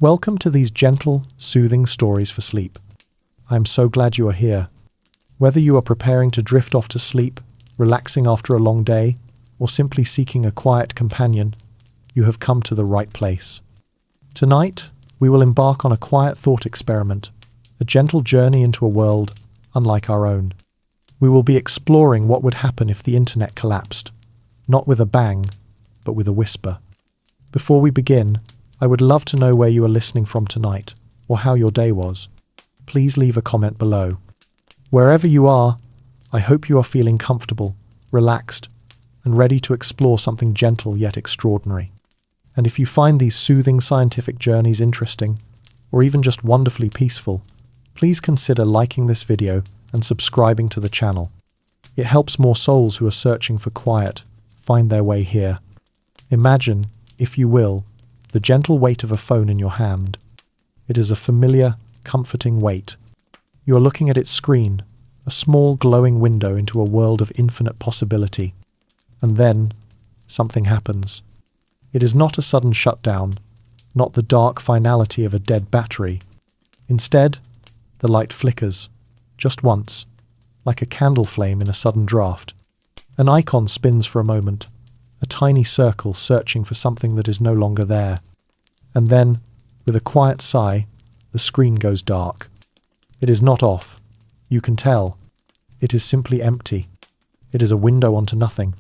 Welcome to these gentle, soothing stories for sleep. I am so glad you are here. Whether you are preparing to drift off to sleep, relaxing after a long day, or simply seeking a quiet companion, you have come to the right place. Tonight, we will embark on a quiet thought experiment, a gentle journey into a world unlike our own. We will be exploring what would happen if the internet collapsed, not with a bang, but with a whisper. Before we begin, I would love to know where you are listening from tonight, or how your day was. Please leave a comment below. Wherever you are, I hope you are feeling comfortable, relaxed, and ready to explore something gentle yet extraordinary. And if you find these soothing scientific journeys interesting, or even just wonderfully peaceful, please consider liking this video and subscribing to the channel. It helps more souls who are searching for quiet find their way here. Imagine, if you will, the gentle weight of a phone in your hand. It is a familiar, comforting weight. You are looking at its screen, a small glowing window into a world of infinite possibility. And then, something happens. It is not a sudden shutdown, not the dark finality of a dead battery. Instead, the light flickers, just once, like a candle flame in a sudden draft. An icon spins for a moment, a tiny circle searching for something that is no longer there. And then, with a quiet sigh, the screen goes dark. It is not off. You can tell. It is simply empty. It is a window onto nothing.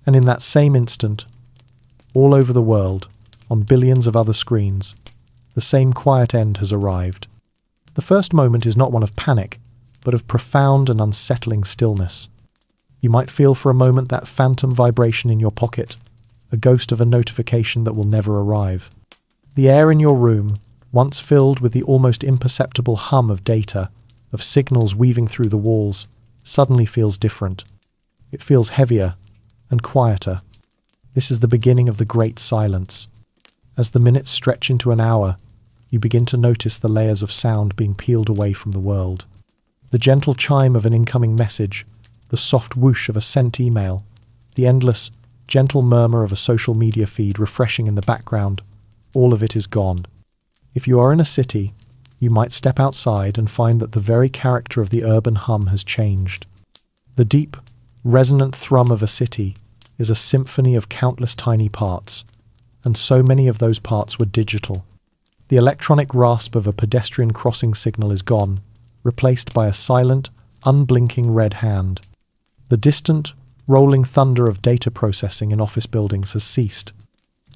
And in that same instant, all over the world, on billions of other screens, the same quiet end has arrived. The first moment is not one of panic, but of profound and unsettling stillness. You might feel for a moment that phantom vibration in your pocket, a ghost of a notification that will never arrive. The air in your room, once filled with the almost imperceptible hum of data, of signals weaving through the walls, suddenly feels different. It feels heavier and quieter. This is the beginning of the great silence. As the minutes stretch into an hour, you begin to notice the layers of sound being peeled away from the world. The gentle chime of an incoming message, the soft whoosh of a sent email, the endless, gentle murmur of a social media feed refreshing in the background, all of it is gone. If you are in a city, you might step outside and find that the very character of the urban hum has changed. The deep, resonant thrum of a city is a symphony of countless tiny parts, and so many of those parts were digital. The electronic rasp of a pedestrian crossing signal is gone, replaced by a silent, unblinking red hand. The distant, rolling thunder of data processing in office buildings has ceased.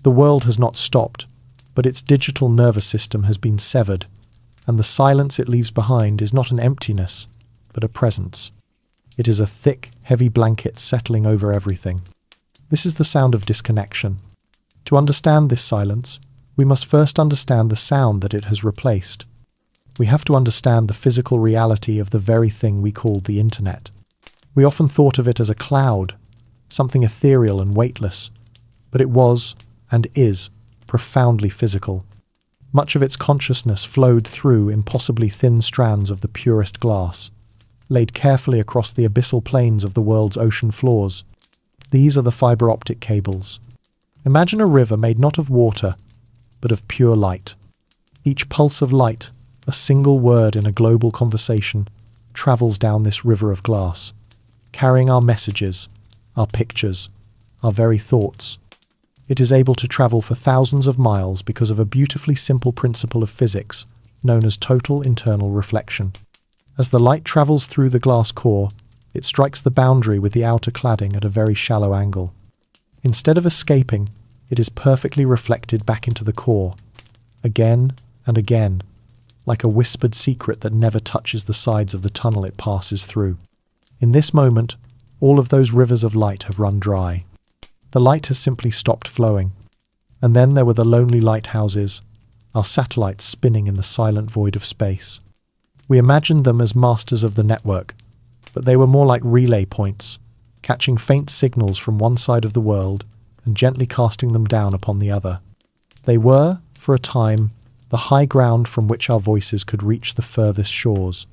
The world has not stopped, but its digital nervous system has been severed, and the silence it leaves behind is not an emptiness, but a presence. It is a thick, heavy blanket settling over everything. This is the sound of disconnection. To understand this silence, we must first understand the sound that it has replaced. We have to understand the physical reality of the very thing we call the internet. We often thought of it as a cloud, something ethereal and weightless, but it was, and is, profoundly physical. Much of its consciousness flowed through impossibly thin strands of the purest glass, laid carefully across the abyssal plains of the world's ocean floors. These are the fiber optic cables. Imagine a river made not of water, but of pure light. Each pulse of light, a single word in a global conversation, travels down this river of glass, carrying our messages, our pictures, our very thoughts. It is able to travel for thousands of miles because of a beautifully simple principle of physics known as total internal reflection. As the light travels through the glass core, it strikes the boundary with the outer cladding at a very shallow angle. Instead of escaping, it is perfectly reflected back into the core, again and again, like a whispered secret that never touches the sides of the tunnel it passes through. In this moment, all of those rivers of light have run dry. The light has simply stopped flowing. And then there were the lonely lighthouses, our satellites spinning in the silent void of space. We imagined them as masters of the network, but they were more like relay points, catching faint signals from one side of the world and gently casting them down upon the other. They were, for a time, the high ground from which our voices could reach the furthest shores.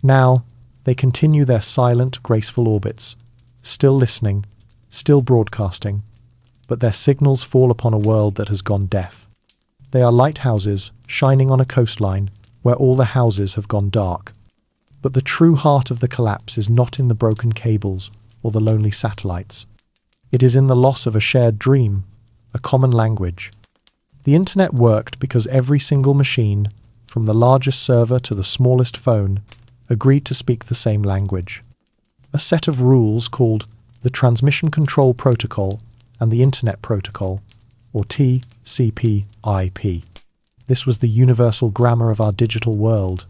Now, they continue their silent, graceful orbits, still listening, still broadcasting, but their signals fall upon a world that has gone deaf. They are lighthouses shining on a coastline where all the houses have gone dark. But the true heart of the collapse is not in the broken cables or the lonely satellites. It is in the loss of a shared dream, a common language. The internet worked because every single machine, from the largest server to the smallest phone, agreed to speak the same language. A set of rules called the Transmission Control Protocol and the Internet Protocol, or TCP/IP. This was the universal grammar of our digital world.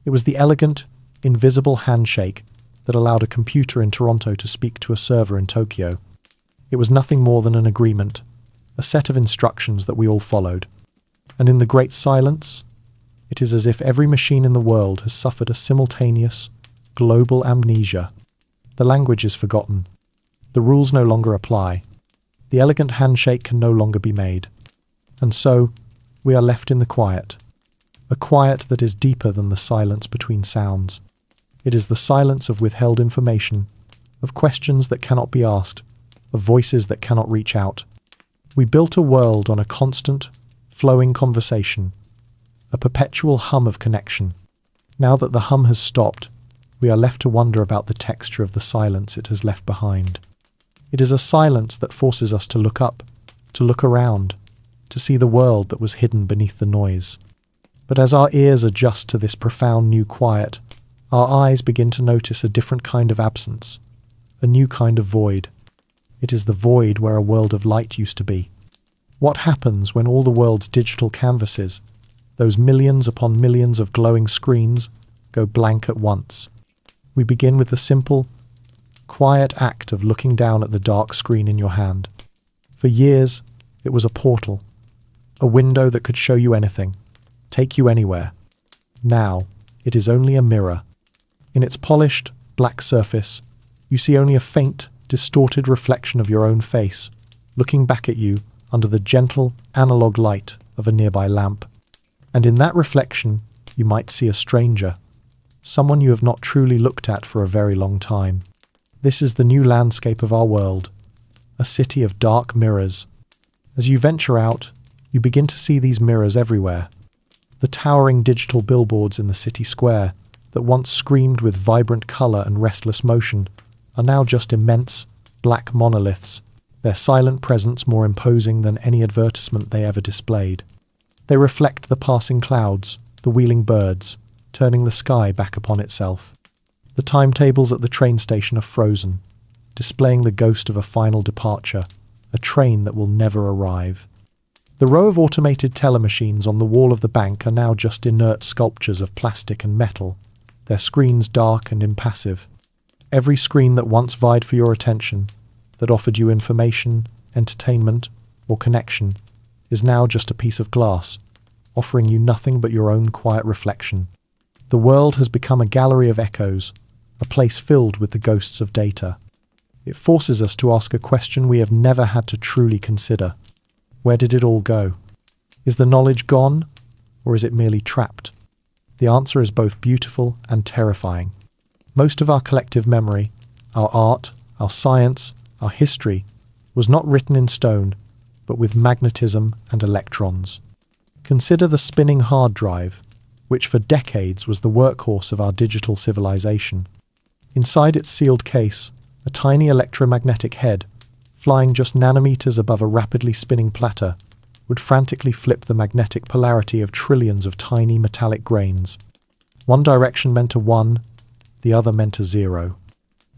It was the elegant, invisible handshake that allowed a computer in Toronto to speak to a server in Tokyo. It was nothing more than an agreement, a set of instructions that we all followed. And in the great silence, it is as if every machine in the world has suffered a simultaneous, global amnesia. The language is forgotten. The rules no longer apply. The elegant handshake can no longer be made. And so, we are left in the quiet. A quiet that is deeper than the silence between sounds. It is the silence of withheld information, of questions that cannot be asked, of voices that cannot reach out. We built a world on a constant, flowing conversation, a perpetual hum of connection. Now that the hum has stopped, we are left to wonder about the texture of the silence it has left behind. It is a silence that forces us to look up, to look around, to see the world that was hidden beneath the noise. But as our ears adjust to this profound new quiet, our eyes begin to notice a different kind of absence, a new kind of void. It is the void where a world of light used to be. What happens when all the world's digital canvases, those millions upon millions of glowing screens, go blank at once? We begin with the simple, quiet act of looking down at the dark screen in your hand. For years, it was a portal, a window that could show you anything, take you anywhere. Now, it is only a mirror. In its polished, black surface, you see only a faint, distorted reflection of your own face, looking back at you under the gentle, analog light of a nearby lamp. And in that reflection, you might see a stranger, someone you have not truly looked at for a very long time. This is the new landscape of our world, a city of dark mirrors. As you venture out, you begin to see these mirrors everywhere. The towering digital billboards in the city square that once screamed with vibrant colour and restless motion are now just immense, black monoliths, their silent presence more imposing than any advertisement they ever displayed. They reflect the passing clouds, the wheeling birds, turning the sky back upon itself. The timetables at the train station are frozen, displaying the ghost of a final departure, a train that will never arrive. The row of automated teller machines on the wall of the bank are now just inert sculptures of plastic and metal, their screens dark and impassive. Every screen that once vied for your attention, that offered you information, entertainment, or connection, is now just a piece of glass, offering you nothing but your own quiet reflection. The world has become a gallery of echoes, a place filled with the ghosts of data. It forces us to ask a question we have never had to truly consider. Where did it all go? Is the knowledge gone, or is it merely trapped? The answer is both beautiful and terrifying. Most of our collective memory, our art, our science, our history, was not written in stone, but with magnetism and electrons. Consider the spinning hard drive, which for decades was the workhorse of our digital civilization. Inside its sealed case, a tiny electromagnetic head, flying just nanometers above a rapidly spinning platter, would frantically flip the magnetic polarity of trillions of tiny metallic grains. One direction meant a 1, the other meant a 0.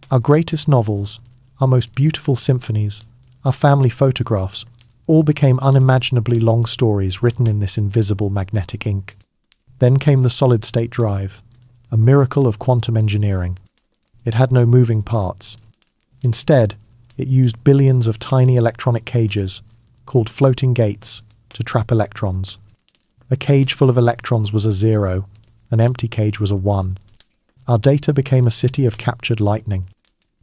Our greatest novels, our most beautiful symphonies, our family photographs, all became unimaginably long stories written in this invisible magnetic ink. Then came the solid-state drive, a miracle of quantum engineering. It had no moving parts. Instead, it used billions of tiny electronic cages, called floating gates, to trap electrons. A cage full of electrons was a 0, an empty cage was a 1. Our data became a city of captured lightning.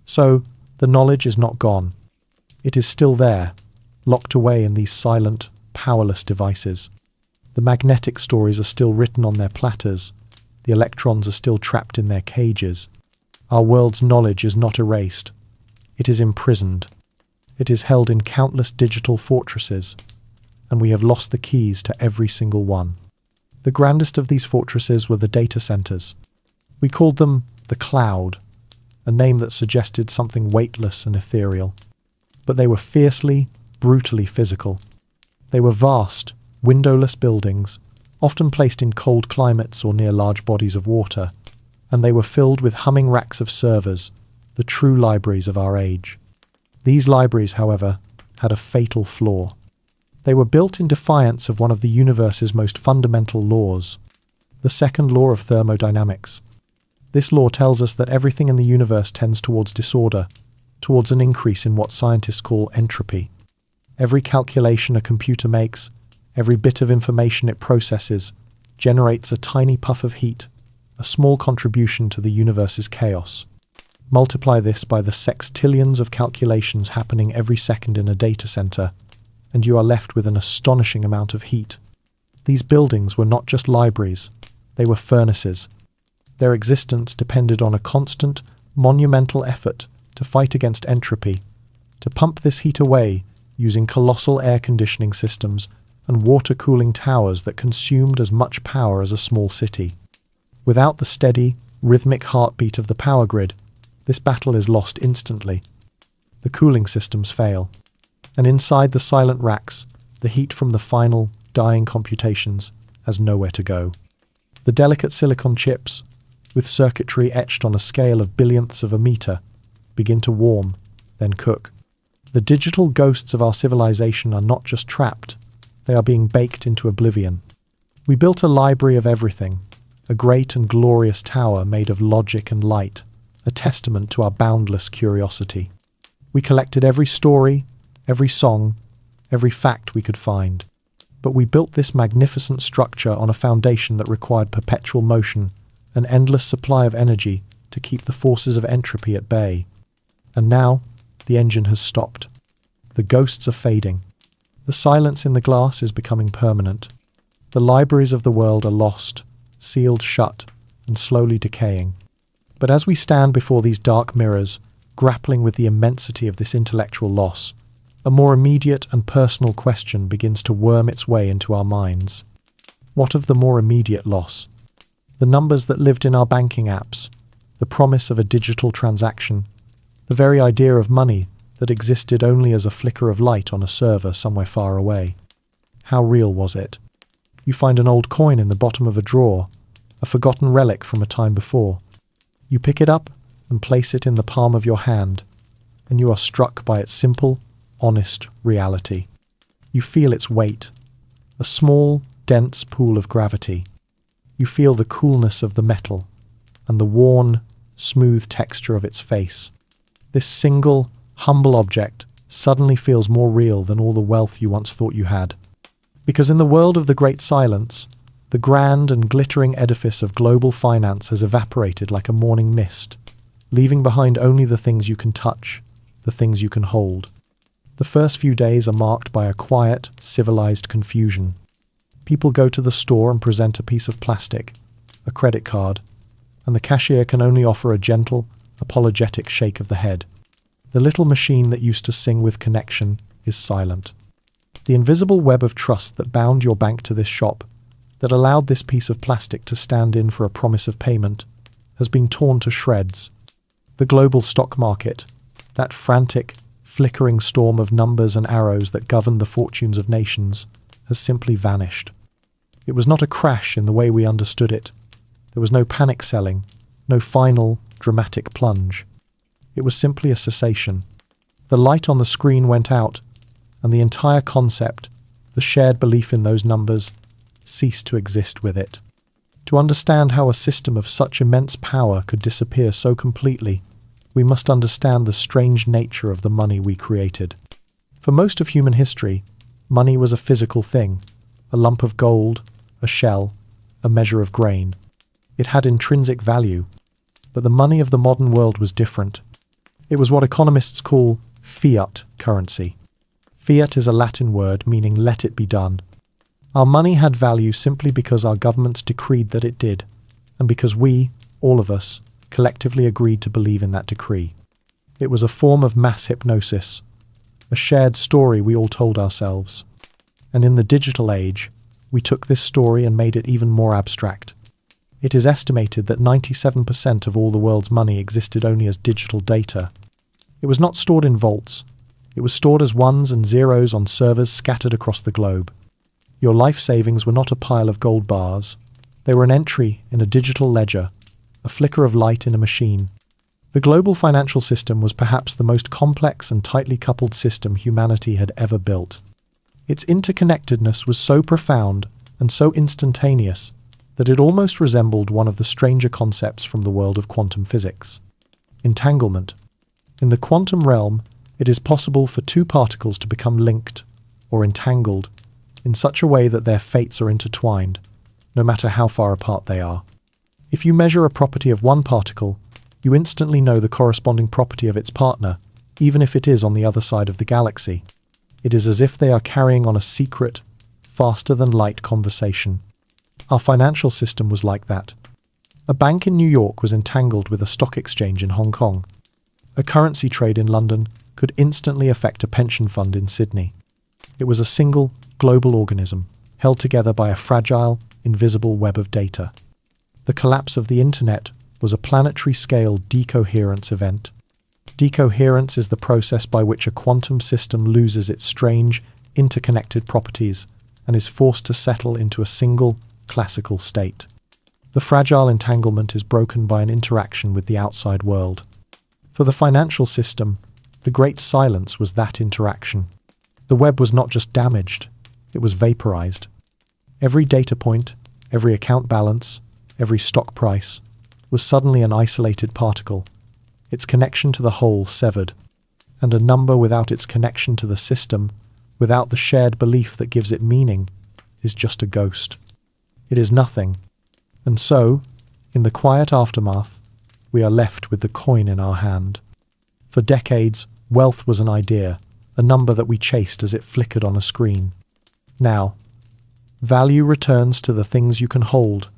So, the knowledge is not gone. It is still there, locked away in these silent, powerless devices. The magnetic stories are still written on their platters. The electrons are still trapped in their cages. Our world's knowledge is not erased. It is imprisoned. It is held in countless digital fortresses. and we have lost the keys to every single one. The grandest of these fortresses were the data centers. We called them the cloud, a name that suggested something weightless and ethereal. But they were fiercely, brutally physical. They were vast, windowless buildings, often placed in cold climates or near large bodies of water, and they were filled with humming racks of servers, the true libraries of our age. These libraries, however, had a fatal flaw. They were built in defiance of one of the universe's most fundamental laws, the second law of thermodynamics. This law tells us that everything in the universe tends towards disorder, towards an increase in what scientists call entropy. Every calculation a computer makes, every bit of information it processes, generates a tiny puff of heat, a small contribution to the universe's chaos. Multiply this by the sextillions of calculations happening every second in a data center, and you are left with an astonishing amount of heat. These buildings were not just libraries, they were furnaces. Their existence depended on a constant, monumental effort to fight against entropy, to pump this heat away using colossal air conditioning systems and water cooling towers that consumed as much power as a small city. Without the steady, rhythmic heartbeat of the power grid, this battle is lost instantly. The cooling systems fail, and inside the silent racks, the heat from the final, dying computations has nowhere to go. The delicate silicon chips, with circuitry etched on a scale of billionths of a meter, begin to warm, then cook. The digital ghosts of our civilization are not just trapped, they are being baked into oblivion. We built a library of everything, a great and glorious tower made of logic and light, a testament to our boundless curiosity. We collected every story, every song, every fact we could find. But we built this magnificent structure on a foundation that required perpetual motion, an endless supply of energy to keep the forces of entropy at bay. And now, the engine has stopped. The ghosts are fading. The silence in the glass is becoming permanent. The libraries of the world are lost, sealed shut, and slowly decaying. But as we stand before these dark mirrors, grappling with the immensity of this intellectual loss, a more immediate and personal question begins to worm its way into our minds. What of the more immediate loss? The numbers that lived in our banking apps, the promise of a digital transaction, the very idea of money that existed only as a flicker of light on a server somewhere far away. How real was it? You find an old coin in the bottom of a drawer, a forgotten relic from a time before. You pick it up and place it in the palm of your hand, and you are struck by its simple, honest reality. You feel its weight, a small, dense pool of gravity. You feel the coolness of the metal and the worn, smooth texture of its face. This single, humble object suddenly feels more real than all the wealth you once thought you had. Because in the world of the great silence, the grand and glittering edifice of global finance has evaporated like a morning mist, leaving behind only the things you can touch, the things you can hold. The first few days are marked by a quiet, civilized confusion. People go to the store and present a piece of plastic, a credit card, and the cashier can only offer a gentle, apologetic shake of the head. The little machine that used to sing with connection is silent. The invisible web of trust that bound your bank to this shop, that allowed this piece of plastic to stand in for a promise of payment, has been torn to shreds. The global stock market, that frantic, flickering storm of numbers and arrows that governed the fortunes of nations, has simply vanished. It was not a crash in the way we understood it. There was no panic selling, no final, dramatic plunge. It was simply a cessation. The light on the screen went out, and the entire concept, the shared belief in those numbers, ceased to exist with it. To understand how a system of such immense power could disappear so completely, we must understand the strange nature of the money we created. For most of human history, money was a physical thing, a lump of gold, a shell, a measure of grain. It had intrinsic value, but the money of the modern world was different. It was what economists call fiat currency. Fiat is a Latin word meaning let it be done. Our money had value simply because our governments decreed that it did, and because we, all of us, collectively agreed to believe in that decree. It was a form of mass hypnosis, a shared story we all told ourselves. And in the digital age, we took this story and made it even more abstract. It is estimated that 97% of all the world's money existed only as digital data. It was not stored in vaults. It was stored as ones and zeros on servers scattered across the globe. Your life savings were not a pile of gold bars. They were an entry in a digital ledger, a flicker of light in a machine. The global financial system was perhaps the most complex and tightly coupled system humanity had ever built. Its interconnectedness was so profound and so instantaneous that it almost resembled one of the stranger concepts from the world of quantum physics. Entanglement. In the quantum realm, it is possible for two particles to become linked, or entangled, in such a way that their fates are intertwined, no matter how far apart they are. If you measure a property of one particle, you instantly know the corresponding property of its partner, even if it is on the other side of the galaxy. It is as if they are carrying on a secret, faster-than-light conversation. Our financial system was like that. A bank in New York was entangled with a stock exchange in Hong Kong. A currency trade in London could instantly affect a pension fund in Sydney. It was a single, global organism, held together by a fragile, invisible web of data. The collapse of the internet was a planetary-scale decoherence event. Decoherence is the process by which a quantum system loses its strange, interconnected properties and is forced to settle into a single, classical state. The fragile entanglement is broken by an interaction with the outside world. For the financial system, the great silence was that interaction. The web was not just damaged, it was vaporized. Every data point, every account balance, every stock price was suddenly an isolated particle, its connection to the whole severed, and a number without its connection to the system, without the shared belief that gives it meaning, is just a ghost. It is nothing. And so, in the quiet aftermath, we are left with the coin in our hand. For decades, wealth was an idea, a number that we chased as it flickered on a screen. Now, value returns to the things you can hold,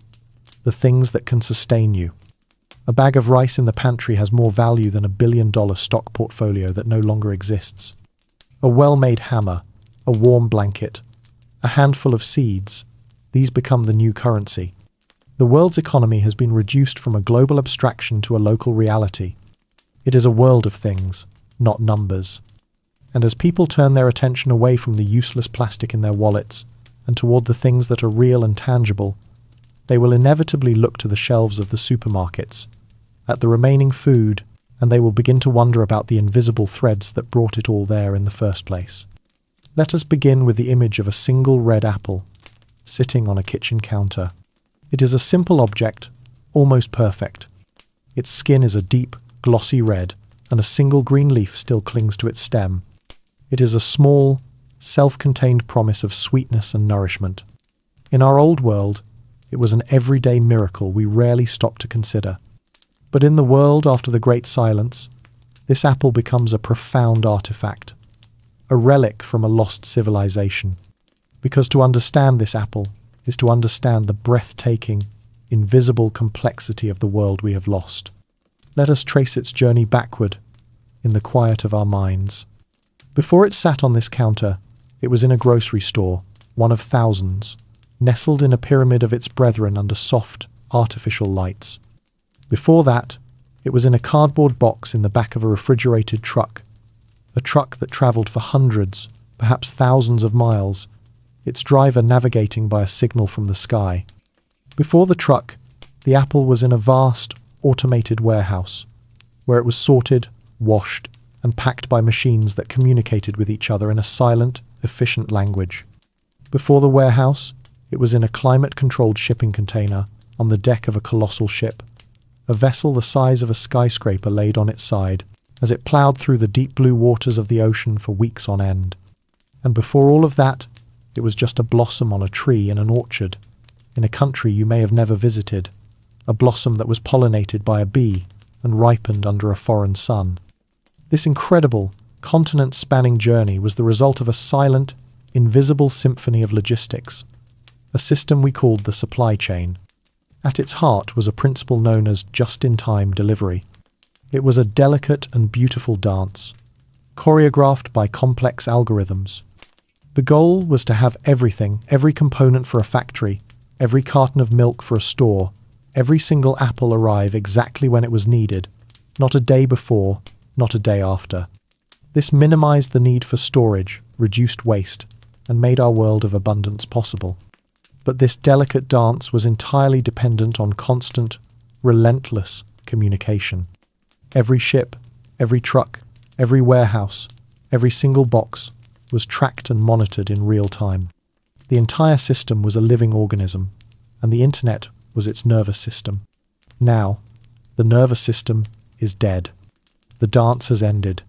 the things that can sustain you. A bag of rice in the pantry has more value than $1 billion stock portfolio that no longer exists. A well-made hammer, a warm blanket, a handful of seeds, these become the new currency. The world's economy has been reduced from a global abstraction to a local reality. It is a world of things, not numbers. And as people turn their attention away from the useless plastic in their wallets and toward the things that are real and tangible, they will inevitably look to the shelves of the supermarkets, at the remaining food, and they will begin to wonder about the invisible threads that brought it all there in the first place. Let us begin with the image of a single red apple, sitting on a kitchen counter. It is a simple object, almost perfect. Its skin is a deep, glossy red, and a single green leaf still clings to its stem. It is a small, self-contained promise of sweetness and nourishment. In our old world, it was an everyday miracle we rarely stop to consider. But in the world after the Great Silence, this apple becomes a profound artifact, a relic from a lost civilization. Because to understand this apple is to understand the breathtaking, invisible complexity of the world we have lost. Let us trace its journey backward, in the quiet of our minds. Before it sat on this counter, it was in a grocery store, one of thousands, nestled in a pyramid of its brethren under soft, artificial lights. Before that, it was in a cardboard box in the back of a refrigerated truck, a truck that travelled for hundreds, perhaps thousands of miles, its driver navigating by a signal from the sky. Before the truck, the apple was in a vast, automated warehouse, where it was sorted, washed, and packed by machines that communicated with each other in a silent, efficient language. Before the warehouse, it was in a climate-controlled shipping container on the deck of a colossal ship, a vessel the size of a skyscraper laid on its side, as it ploughed through the deep blue waters of the ocean for weeks on end. And before all of that, it was just a blossom on a tree in an orchard, in a country you may have never visited, a blossom that was pollinated by a bee and ripened under a foreign sun. This incredible, continent-spanning journey was the result of a silent, invisible symphony of logistics, a system we called the supply chain. At its heart was a principle known as just-in-time delivery. It was a delicate and beautiful dance, choreographed by complex algorithms. The goal was to have everything, every component for a factory, every carton of milk for a store, every single apple arrive exactly when it was needed, not a day before, not a day after. This minimized the need for storage, reduced waste, and made our world of abundance possible. But this delicate dance was entirely dependent on constant, relentless communication. Every ship, every truck, every warehouse, every single box was tracked and monitored in real time. The entire system was a living organism, and the internet was its nervous system. Now, the nervous system is dead. The dance has ended.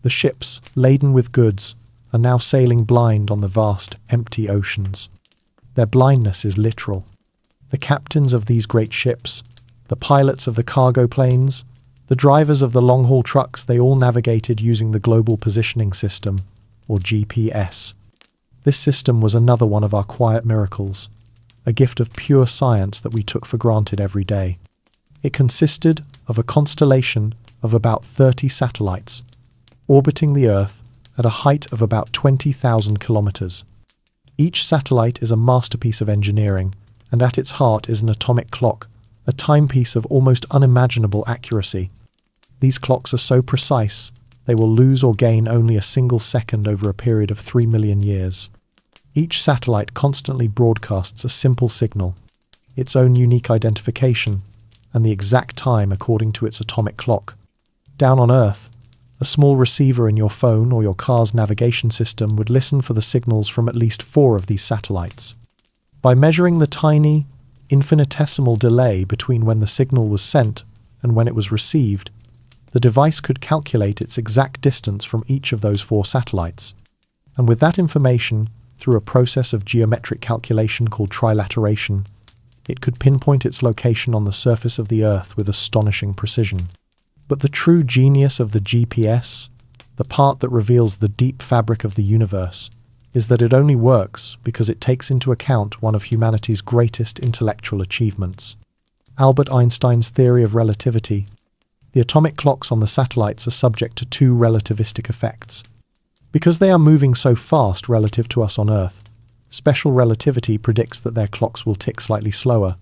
The ships, laden with goods, are now sailing blind on the vast, empty oceans. Their blindness is literal. The captains of these great ships, the pilots of the cargo planes, the drivers of the long-haul trucks, they all navigated using the Global Positioning System, or GPS. This system was another one of our quiet miracles, a gift of pure science that we took for granted every day. It consisted of a constellation of about 30 satellites, orbiting the Earth at a height of about 20,000 kilometers. Each satellite is a masterpiece of engineering, and at its heart is an atomic clock, a timepiece of almost unimaginable accuracy. These clocks are so precise, they will lose or gain only a single second over a period of 3 million years. Each satellite constantly broadcasts a simple signal, its own unique identification, and the exact time according to its atomic clock. Down on Earth, a small receiver in your phone or your car's navigation system would listen for the signals from at least 4 of these satellites. By measuring the tiny, infinitesimal delay between when the signal was sent and when it was received, the device could calculate its exact distance from each of those 4 satellites. And with that information, through a process of geometric calculation called trilateration, it could pinpoint its location on the surface of the Earth with astonishing precision. But the true genius of the GPS, the part that reveals the deep fabric of the universe, is that it only works because it takes into account one of humanity's greatest intellectual achievements, Albert Einstein's theory of relativity. The atomic clocks on the satellites are subject to 2 relativistic effects. Because they are moving so fast relative to us on Earth, special relativity predicts that their clocks will tick slightly slower.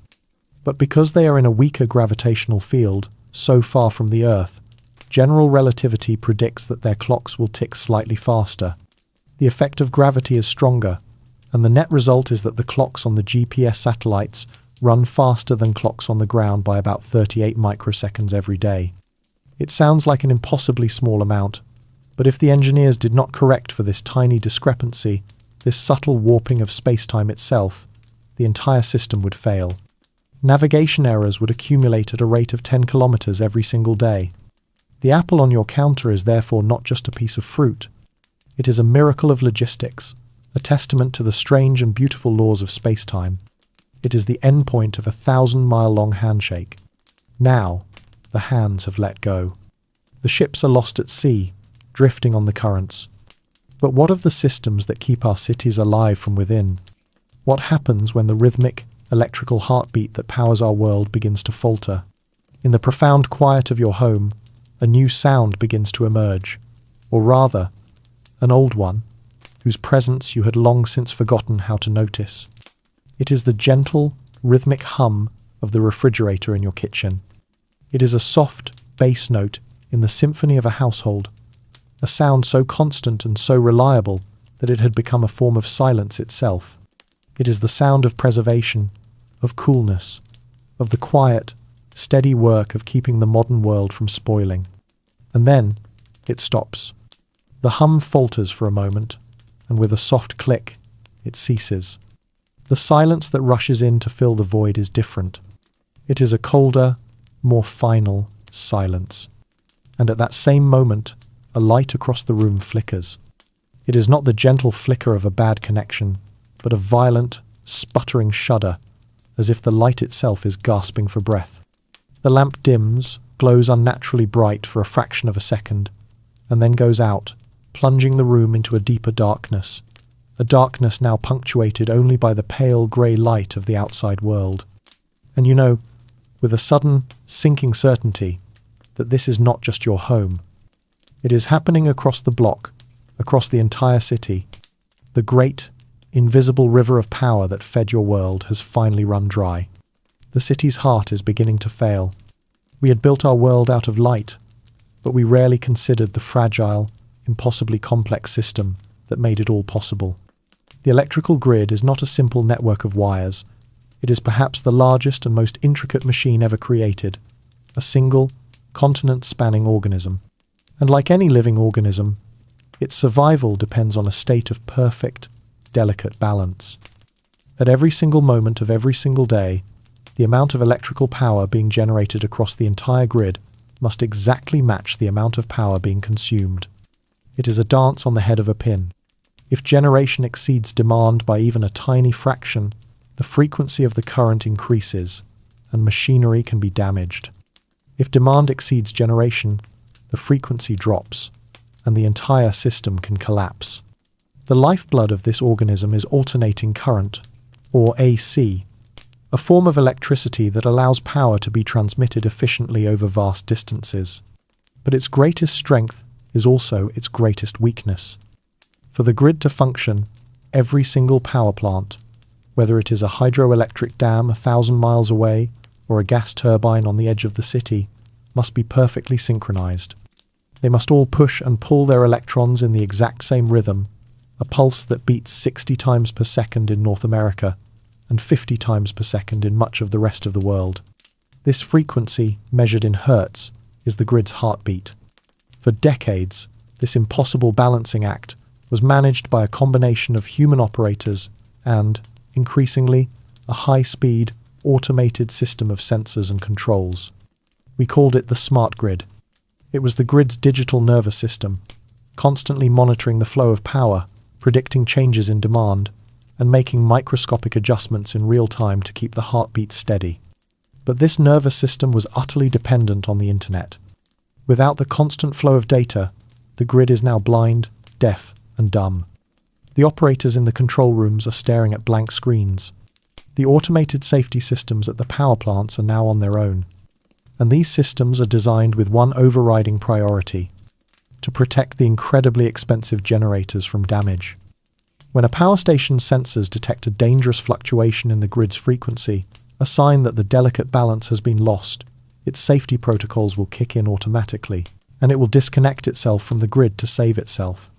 But because they are in a weaker gravitational field, so far from the Earth, general relativity predicts that their clocks will tick slightly faster. The effect of gravity is stronger, and the net result is that the clocks on the GPS satellites run faster than clocks on the ground by about 38 microseconds every day. It sounds like an impossibly small amount, but if the engineers did not correct for this tiny discrepancy, this subtle warping of space-time itself, the entire system would fail. Navigation errors would accumulate at a rate of 10 kilometers every single day. The apple on your counter is therefore not just a piece of fruit. It is a miracle of logistics, a testament to the strange and beautiful laws of space-time. It is the endpoint of a 1,000-mile-long handshake. Now, the hands have let go. The ships are lost at sea, drifting on the currents. But what of the systems that keep our cities alive from within? What happens when the rhythmic, electrical heartbeat that powers our world begins to falter? In the profound quiet of your home, a new sound begins to emerge, or rather, an old one, whose presence you had long since forgotten how to notice. It is the gentle, rhythmic hum of the refrigerator in your kitchen. It is a soft bass note in the symphony of a household, a sound so constant and so reliable that it had become a form of silence itself. It is the sound of preservation, of coolness, of the quiet, steady work of keeping the modern world from spoiling. And then it stops. The hum falters for a moment, and with a soft click, it ceases. The silence that rushes in to fill the void is different. It is a colder, more final silence. And at that same moment, a light across the room flickers. It is not the gentle flicker of a bad connection, but a violent, sputtering shudder, as if the light itself is gasping for breath. The lamp dims, glows unnaturally bright for a fraction of a second, and then goes out, plunging the room into a deeper darkness, a darkness now punctuated only by the pale grey light of the outside world. And you know, with a sudden, sinking certainty, that this is not just your home. It is happening across the block, across the entire city. The great, invisible river of power that fed your world has finally run dry. The city's heart is beginning to fail. We had built our world out of light, but we rarely considered the fragile, impossibly complex system that made it all possible. The electrical grid is not a simple network of wires. It is perhaps the largest and most intricate machine ever created, a single, continent-spanning organism. And like any living organism, its survival depends on a state of perfect, delicate balance. At every single moment of every single day, the amount of electrical power being generated across the entire grid must exactly match the amount of power being consumed. It is a dance on the head of a pin. If generation exceeds demand by even a tiny fraction, the frequency of the current increases, and machinery can be damaged. If demand exceeds generation, the frequency drops, and the entire system can collapse. The lifeblood of this organism is alternating current, or AC, a form of electricity that allows power to be transmitted efficiently over vast distances. But its greatest strength is also its greatest weakness. For the grid to function, every single power plant, whether it is a hydroelectric dam 1,000 miles away or a gas turbine on the edge of the city, must be perfectly synchronized. They must all push and pull their electrons in the exact same rhythm, a pulse that beats 60 times per second in North America and 50 times per second in much of the rest of the world. This frequency, measured in hertz, is the grid's heartbeat. For decades, this impossible balancing act was managed by a combination of human operators and, increasingly, a high-speed, automated system of sensors and controls. We called it the smart grid. It was the grid's digital nervous system, constantly monitoring the flow of power, predicting changes in demand, and making microscopic adjustments in real time to keep the heartbeat steady. But this nervous system was utterly dependent on the internet. Without the constant flow of data, the grid is now blind, deaf, and dumb. The operators in the control rooms are staring at blank screens. The automated safety systems at the power plants are now on their own. And these systems are designed with one overriding priority: to protect the incredibly expensive generators from damage. When a power station's sensors detect a dangerous fluctuation in the grid's frequency, a sign that the delicate balance has been lost, its safety protocols will kick in automatically, and it will disconnect itself from the grid to save itself.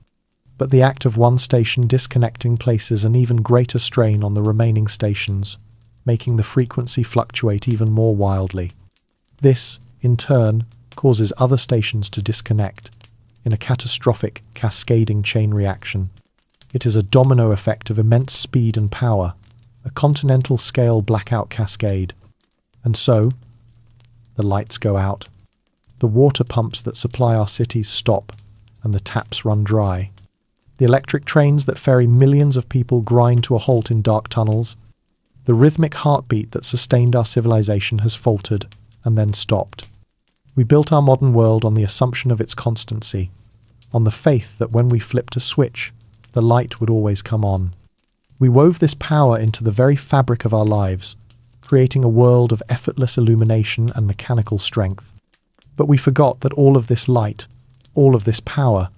But the act of one station disconnecting places an even greater strain on the remaining stations, making the frequency fluctuate even more wildly. This, in turn, causes other stations to disconnect, in a catastrophic, cascading chain reaction. It is a domino effect of immense speed and power, a continental-scale blackout cascade. And so, the lights go out, the water pumps that supply our cities stop, and the taps run dry. The electric trains that ferry millions of people grind to a halt in dark tunnels. The rhythmic heartbeat that sustained our civilization has faltered, and then stopped. We built our modern world on the assumption of its constancy, on the faith that when we flipped a switch, the light would always come on. We wove this power into the very fabric of our lives, creating a world of effortless illumination and mechanical strength. But we forgot that all of this light, all of this power,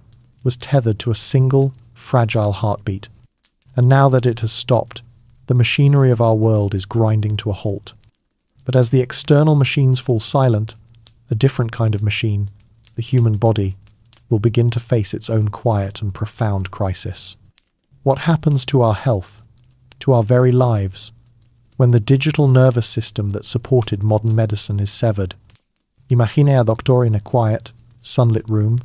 was tethered to a single, fragile heartbeat. And now that it has stopped, the machinery of our world is grinding to a halt. But as the external machines fall silent, a different kind of machine, the human body, will begin to face its own quiet and profound crisis. What happens to our health, to our very lives, when the digital nervous system that supported modern medicine is severed? Imagine a doctor in a quiet, sunlit room.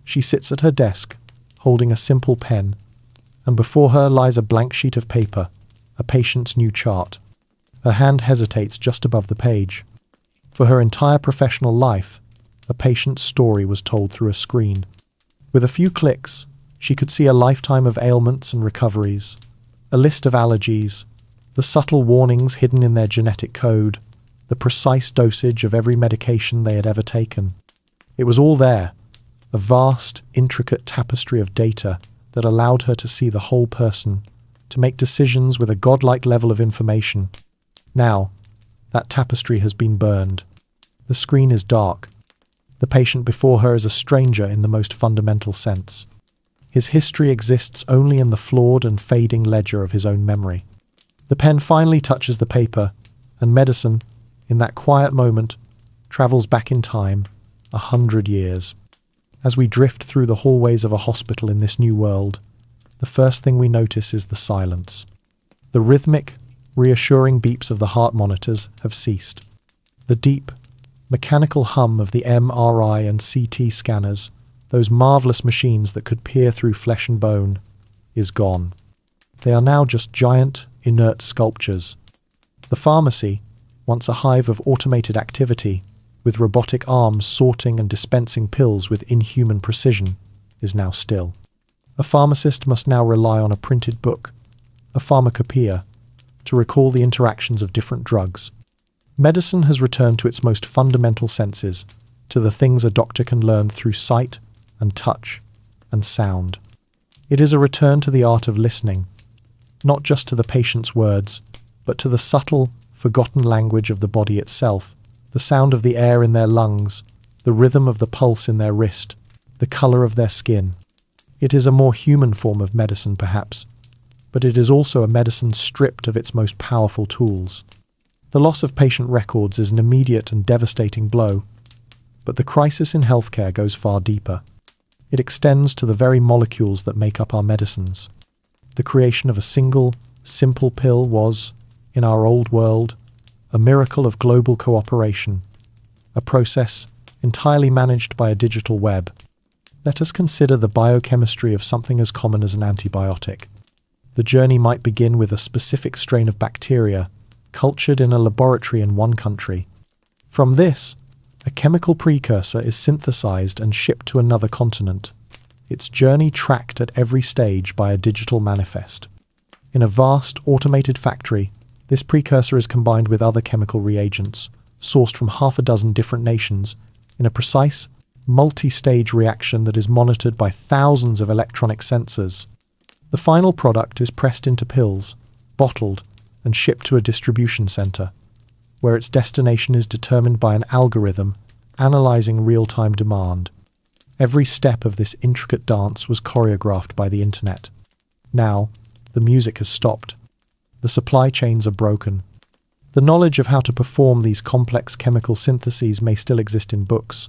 She sits at her desk, holding a simple pen, and before her lies a blank sheet of paper, a patient's new chart. Her hand hesitates just above the page. For her entire professional life, a patient's story was told through a screen. With a few clicks, she could see a lifetime of ailments and recoveries, a list of allergies, the subtle warnings hidden in their genetic code, the precise dosage of every medication they had ever taken. It was all there, a vast, intricate tapestry of data that allowed her to see the whole person, to make decisions with a godlike level of information. Now, that tapestry has been burned. The screen is dark. The patient before her is a stranger in the most fundamental sense. His history exists only in the flawed and fading ledger of his own memory. The pen finally touches the paper, and medicine, in that quiet moment, travels back in time 100 years. As we drift through the hallways of a hospital in this new world, the first thing we notice is the silence. The rhythmic, reassuring beeps of the heart monitors have ceased. The deep, mechanical hum of the MRI and CT scanners, those marvelous machines that could peer through flesh and bone, is gone. They are now just giant, inert sculptures. The pharmacy, once a hive of automated activity, with robotic arms sorting and dispensing pills with inhuman precision, is now still. A pharmacist must now rely on a printed book, a pharmacopoeia, to recall the interactions of different drugs. Medicine has returned to its most fundamental senses, to the things a doctor can learn through sight and touch and sound. It is a return to the art of listening, not just to the patient's words, but to the subtle, forgotten language of the body itself, the sound of the air in their lungs, the rhythm of the pulse in their wrist, the color of their skin. It is a more human form of medicine, perhaps, but it is also a medicine stripped of its most powerful tools. The loss of patient records is an immediate and devastating blow, but the crisis in healthcare goes far deeper. It extends to the very molecules that make up our medicines. The creation of a single, simple pill was, in our old world, a miracle of global cooperation, a process entirely managed by a digital web. Let us consider the biochemistry of something as common as an antibiotic. The journey might begin with a specific strain of bacteria, cultured in a laboratory in one country. From this, a chemical precursor is synthesized and shipped to another continent, its journey tracked at every stage by a digital manifest. In a vast, automated factory, this precursor is combined with other chemical reagents, sourced from half a dozen different nations, in a precise, multi-stage reaction that is monitored by thousands of electronic sensors. The final product is pressed into pills, bottled, and shipped to a distribution center, where its destination is determined by an algorithm analyzing real-time demand. Every step of this intricate dance was choreographed by the internet. Now, the music has stopped. The supply chains are broken. The knowledge of how to perform these complex chemical syntheses may still exist in books,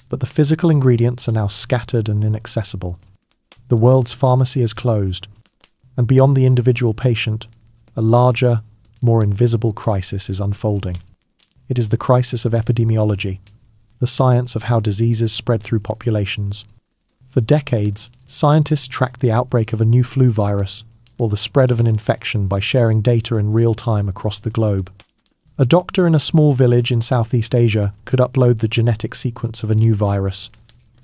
but the physical ingredients are now scattered and inaccessible. The world's pharmacy is closed, and beyond the individual patient, a larger, more invisible crisis is unfolding. It is the crisis of epidemiology, the science of how diseases spread through populations. For decades, scientists tracked the outbreak of a new flu virus or the spread of an infection by sharing data in real time across the globe. A doctor in a small village in Southeast Asia could upload the genetic sequence of a new virus,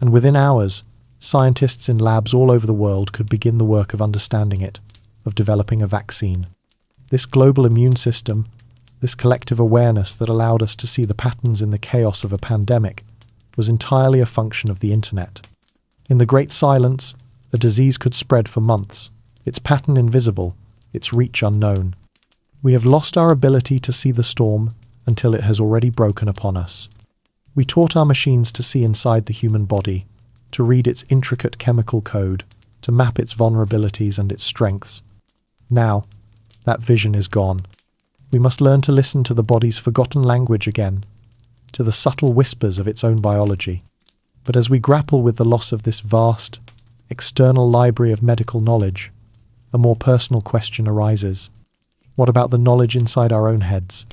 and within hours, scientists in labs all over the world could begin the work of understanding it, of developing a vaccine. This global immune system, this collective awareness that allowed us to see the patterns in the chaos of a pandemic, was entirely a function of the internet. In the Great Silence, a disease could spread for months, its pattern invisible, its reach unknown. We have lost our ability to see the storm until it has already broken upon us. We taught our machines to see inside the human body, to read its intricate chemical code, to map its vulnerabilities and its strengths. Now, that vision is gone. We must learn to listen to the body's forgotten language again, to the subtle whispers of its own biology. But as we grapple with the loss of this vast, external library of medical knowledge, a more personal question arises. What about the knowledge inside our own heads?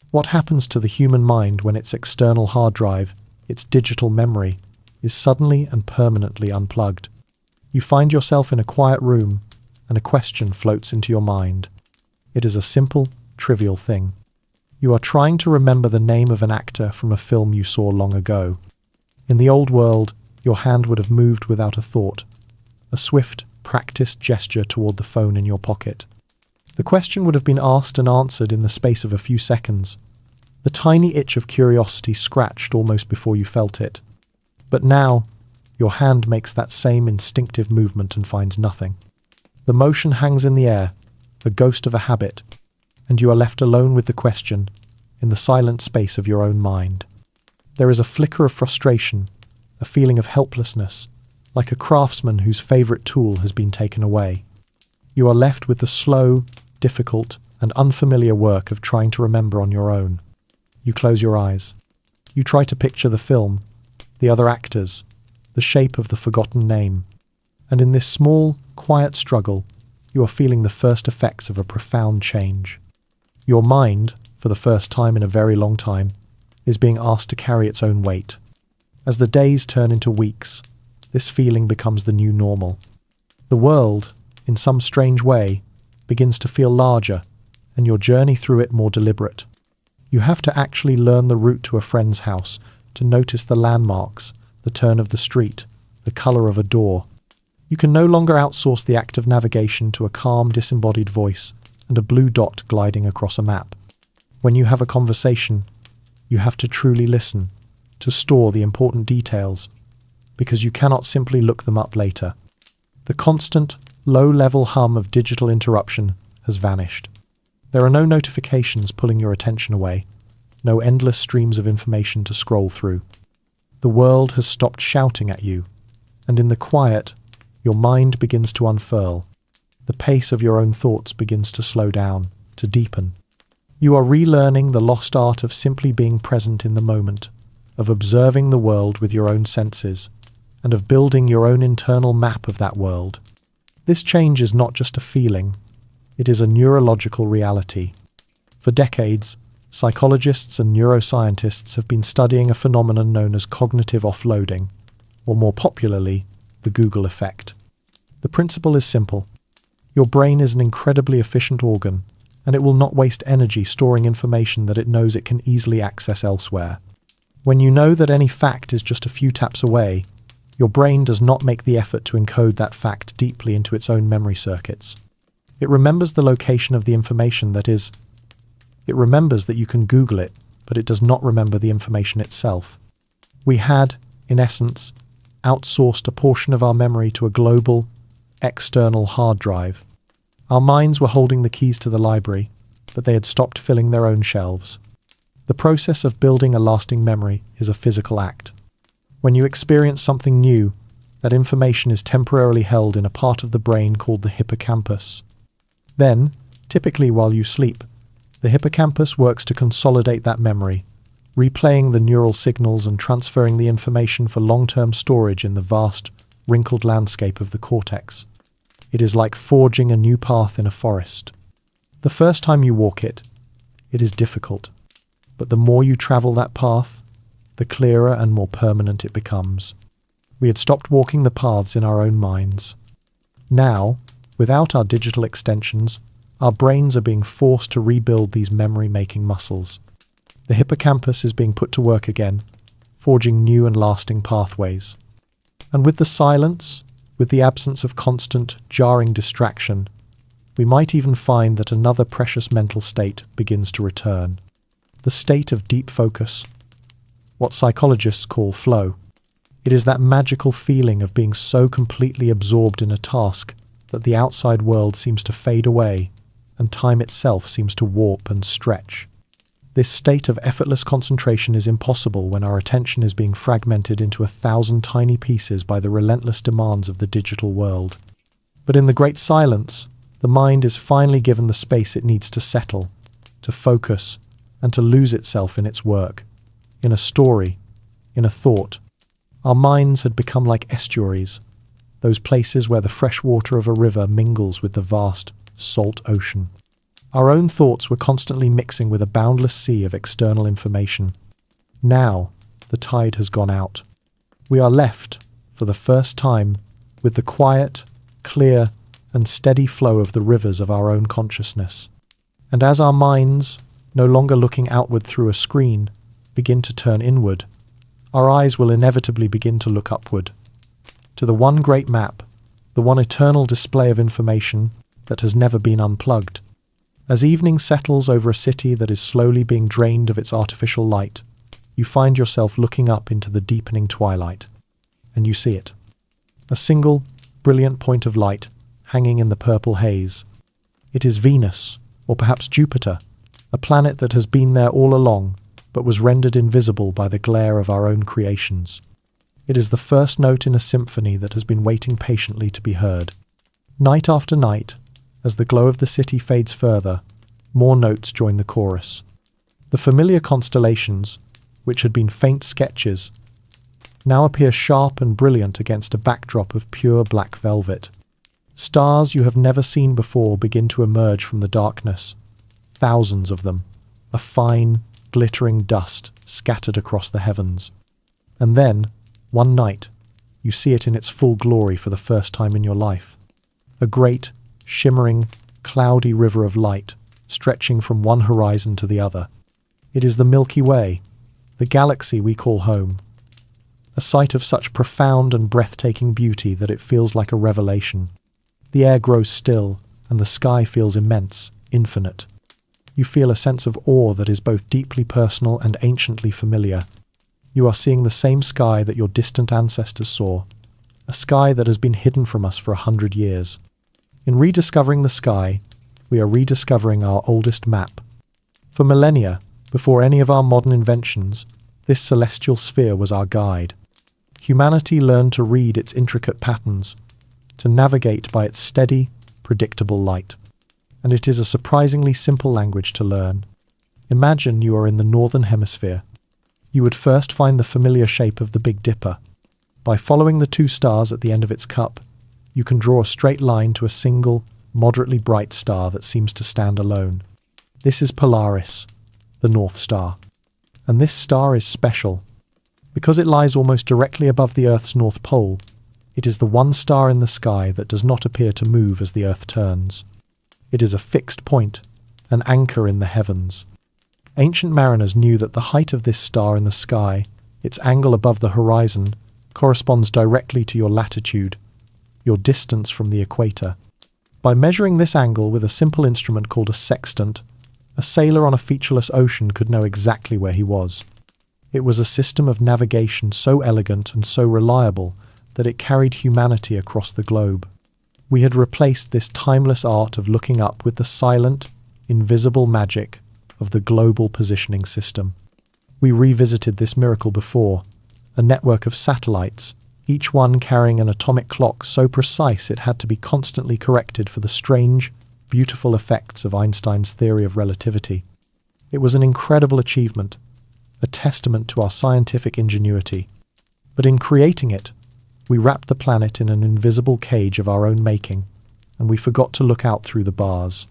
What happens to the human mind when its external hard drive, its digital memory, is suddenly and permanently unplugged? You find yourself in a quiet room, and a question floats into your mind. It is a simple, trivial thing. You are trying to remember the name of an actor from a film you saw long ago. In the old world, your hand would have moved without a thought, a swift, practiced gesture toward the phone in your pocket. The question would have been asked and answered in the space of a few seconds, the tiny itch of curiosity scratched almost before you felt it. But now, your hand makes that same instinctive movement and finds nothing. The motion hangs in the air, a ghost of a habit, and you are left alone with the question, in the silent space of your own mind. There is a flicker of frustration, a feeling of helplessness, like a craftsman whose favorite tool has been taken away. You are left with the slow, difficult, and unfamiliar work of trying to remember on your own. You close your eyes. You try to picture the film, the other actors, the shape of the forgotten name. And in this small, quiet struggle, you are feeling the first effects of a profound change. Your mind, for the first time in a very long time, is being asked to carry its own weight. As the days turn into weeks, this feeling becomes the new normal. The world, in some strange way, begins to feel larger, and your journey through it more deliberate. You have to actually learn the route to a friend's house, to notice the landmarks, the turn of the street, the color of a door. You can no longer outsource the act of navigation to a calm, disembodied voice and a blue dot gliding across a map. When you have a conversation, you have to truly listen, to store the important details, because you cannot simply look them up later. The constant, low-level hum of digital interruption has vanished. There are no notifications pulling your attention away, no endless streams of information to scroll through. The world has stopped shouting at you, and in the quiet, your mind begins to unfurl. The pace of your own thoughts begins to slow down, to deepen. You are relearning the lost art of simply being present in the moment, of observing the world with your own senses, and of building your own internal map of that world. This change is not just a feeling, it is a neurological reality. For decades, psychologists and neuroscientists have been studying a phenomenon known as cognitive offloading, or more popularly, the Google effect. The principle is simple. Your brain is an incredibly efficient organ, and it will not waste energy storing information that it knows it can easily access elsewhere. When you know that any fact is just a few taps away, your brain does not make the effort to encode that fact deeply into its own memory circuits. It remembers the location of the information, that is, it remembers that you can Google it, but it does not remember the information itself. We had, in essence, outsourced a portion of our memory to a global, external hard drive. Our minds were holding the keys to the library, but they had stopped filling their own shelves. The process of building a lasting memory is a physical act. When you experience something new, that information is temporarily held in a part of the brain called the hippocampus. Then, typically while you sleep, the hippocampus works to consolidate that memory, replaying the neural signals and transferring the information for long-term storage in the vast, wrinkled landscape of the cortex. It is like forging a new path in a forest. The first time you walk it, it is difficult, but the more you travel that path, the clearer and more permanent it becomes. We had stopped walking the paths in our own minds. Now, without our digital extensions, our brains are being forced to rebuild these memory-making muscles. The hippocampus is being put to work again, forging new and lasting pathways. And with the silence, with the absence of constant, jarring distraction, we might even find that another precious mental state begins to return. The state of deep focus, what psychologists call flow. It is that magical feeling of being so completely absorbed in a task that the outside world seems to fade away and time itself seems to warp and stretch. This state of effortless concentration is impossible when our attention is being fragmented into 1,000 tiny pieces by the relentless demands of the digital world. But in the great silence, the mind is finally given the space it needs to settle, to focus, and to lose itself in its work, in a story, in a thought. Our minds had become like estuaries, those places where the fresh water of a river mingles with the vast, salt ocean. Our own thoughts were constantly mixing with a boundless sea of external information. Now, the tide has gone out. We are left, for the first time, with the quiet, clear, and steady flow of the rivers of our own consciousness. And as our minds, no longer looking outward through a screen, begin to turn inward, our eyes will inevitably begin to look upward, to the one great map, the one eternal display of information that has never been unplugged. As evening settles over a city that is slowly being drained of its artificial light, you find yourself looking up into the deepening twilight, and you see it. A single, brilliant point of light hanging in the purple haze. It is Venus, or perhaps Jupiter, a planet that has been there all along, but was rendered invisible by the glare of our own creations. It is the first note in a symphony that has been waiting patiently to be heard. Night after night, as the glow of the city fades further, more notes join the chorus. The familiar constellations, which had been faint sketches, now appear sharp and brilliant against a backdrop of pure black velvet. Stars you have never seen before begin to emerge from the darkness, thousands of them, a fine, glittering dust scattered across the heavens. And then, one night, you see it in its full glory for the first time in your life. A great, shimmering, cloudy river of light stretching from one horizon to the other. It is the Milky Way, the galaxy we call home. A sight of such profound and breathtaking beauty that it feels like a revelation. The air grows still, and the sky feels immense, infinite. You feel a sense of awe that is both deeply personal and anciently familiar. You are seeing the same sky that your distant ancestors saw, a sky that has been hidden from us for 100 years. In rediscovering the sky, we are rediscovering our oldest map. For millennia, before any of our modern inventions, this celestial sphere was our guide. Humanity learned to read its intricate patterns, to navigate by its steady, predictable light. And it is a surprisingly simple language to learn. Imagine you are in the northern hemisphere. You would first find the familiar shape of the Big Dipper. By following the two stars at the end of its cup, you can draw a straight line to a single, moderately bright star that seems to stand alone. This is Polaris, the North Star. And this star is special. Because it lies almost directly above the Earth's North Pole, it is the one star in the sky that does not appear to move as the Earth turns. It is a fixed point, an anchor in the heavens. Ancient mariners knew that the height of this star in the sky, its angle above the horizon, corresponds directly to your latitude, your distance from the equator. By measuring this angle with a simple instrument called a sextant, a sailor on a featureless ocean could know exactly where he was. It was a system of navigation so elegant and so reliable that it carried humanity across the globe. We had replaced this timeless art of looking up with the silent, invisible magic of the global positioning system. We revisited this miracle before, a network of satellites, each one carrying an atomic clock so precise it had to be constantly corrected for the strange, beautiful effects of Einstein's theory of relativity. It was an incredible achievement, a testament to our scientific ingenuity. But in creating it, we wrapped the planet in an invisible cage of our own making, and we forgot to look out through the bars.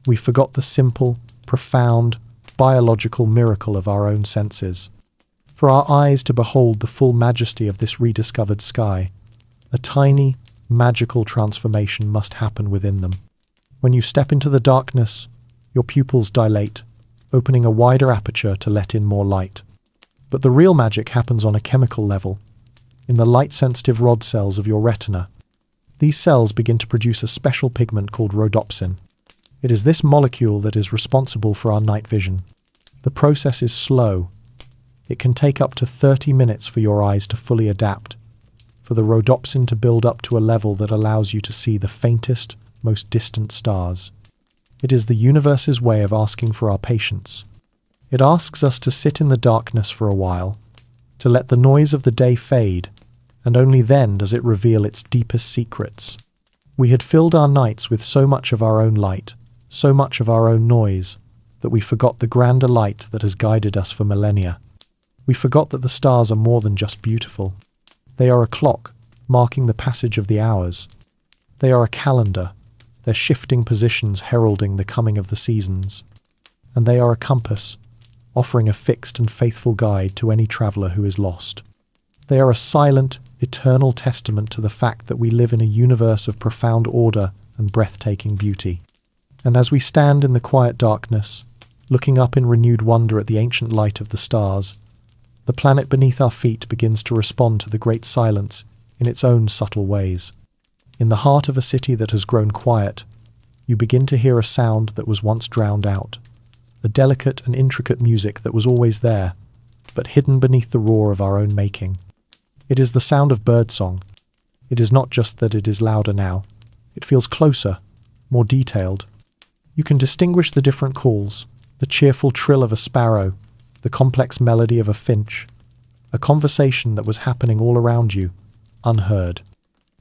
We forgot the simple, profound, biological miracle of our own senses. For our eyes to behold the full majesty of this rediscovered sky, a tiny, magical transformation must happen within them. When you step into the darkness, your pupils dilate, opening a wider aperture to let in more light. But the real magic happens on a chemical level, in the light-sensitive rod cells of your retina. These cells begin to produce a special pigment called rhodopsin. It is this molecule that is responsible for our night vision. The process is slow. It can take up to 30 minutes for your eyes to fully adapt, for the rhodopsin to build up to a level that allows you to see the faintest, most distant stars. It is the universe's way of asking for our patience. It asks us to sit in the darkness for a while, to let the noise of the day fade, and only then does it reveal its deepest secrets. We had filled our nights with so much of our own light, so much of our own noise, that we forgot the grander light that has guided us for millennia. We forgot that the stars are more than just beautiful. They are a clock, marking the passage of the hours. They are a calendar, their shifting positions heralding the coming of the seasons. And they are a compass, offering a fixed and faithful guide to any traveller who is lost. They are a silent, eternal testament to the fact that we live in a universe of profound order and breathtaking beauty. And as we stand in the quiet darkness, looking up in renewed wonder at the ancient light of the stars, the planet beneath our feet begins to respond to the great silence in its own subtle ways. In the heart of a city that has grown quiet, you begin to hear a sound that was once drowned out, a delicate and intricate music that was always there, but hidden beneath the roar of our own making. It is the sound of birdsong. It is not just that it is louder now. It feels closer, more detailed. You can distinguish the different calls, the cheerful trill of a sparrow, the complex melody of a finch, a conversation that was happening all around you, unheard.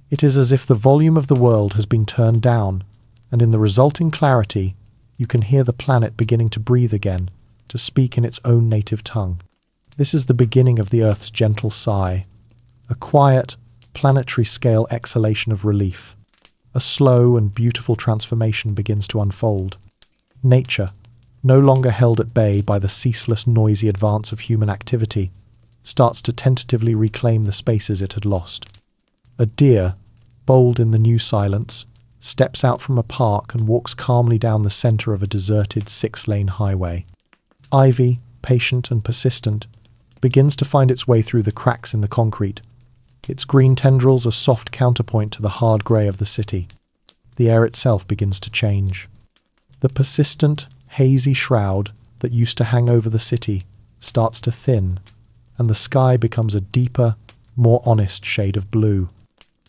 It is as if the volume of the world has been turned down, and in the resulting clarity, you can hear the planet beginning to breathe again, to speak in its own native tongue. This is the beginning of the Earth's gentle sigh, a quiet, planetary-scale exhalation of relief. A slow and beautiful transformation begins to unfold. Nature, no longer held at bay by the ceaseless noisy advance of human activity, starts to tentatively reclaim the spaces it had lost. A deer, bold in the new silence, steps out from a park and walks calmly down the center of a deserted 6-lane highway. Ivy, patient and persistent, begins to find its way through the cracks in the concrete, its green tendrils a soft counterpoint to the hard grey of the city. The air itself begins to change. The persistent, hazy shroud that used to hang over the city starts to thin, and the sky becomes a deeper, more honest shade of blue.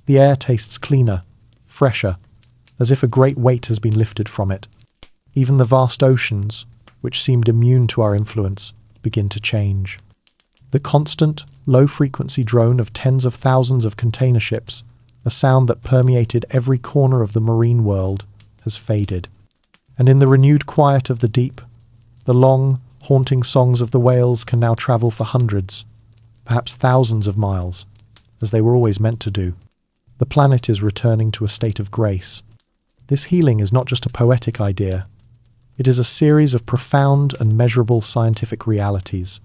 The air tastes cleaner, fresher, as if a great weight has been lifted from it. Even the vast oceans, which seemed immune to our influence, begin to change. The constant, low-frequency drone of tens of thousands of container ships, a sound that permeated every corner of the marine world, has faded. And in the renewed quiet of the deep, the long, haunting songs of the whales can now travel for hundreds, perhaps thousands of miles, as they were always meant to do. The planet is returning to a state of grace. This healing is not just a poetic idea. It is a series of profound and measurable scientific realities.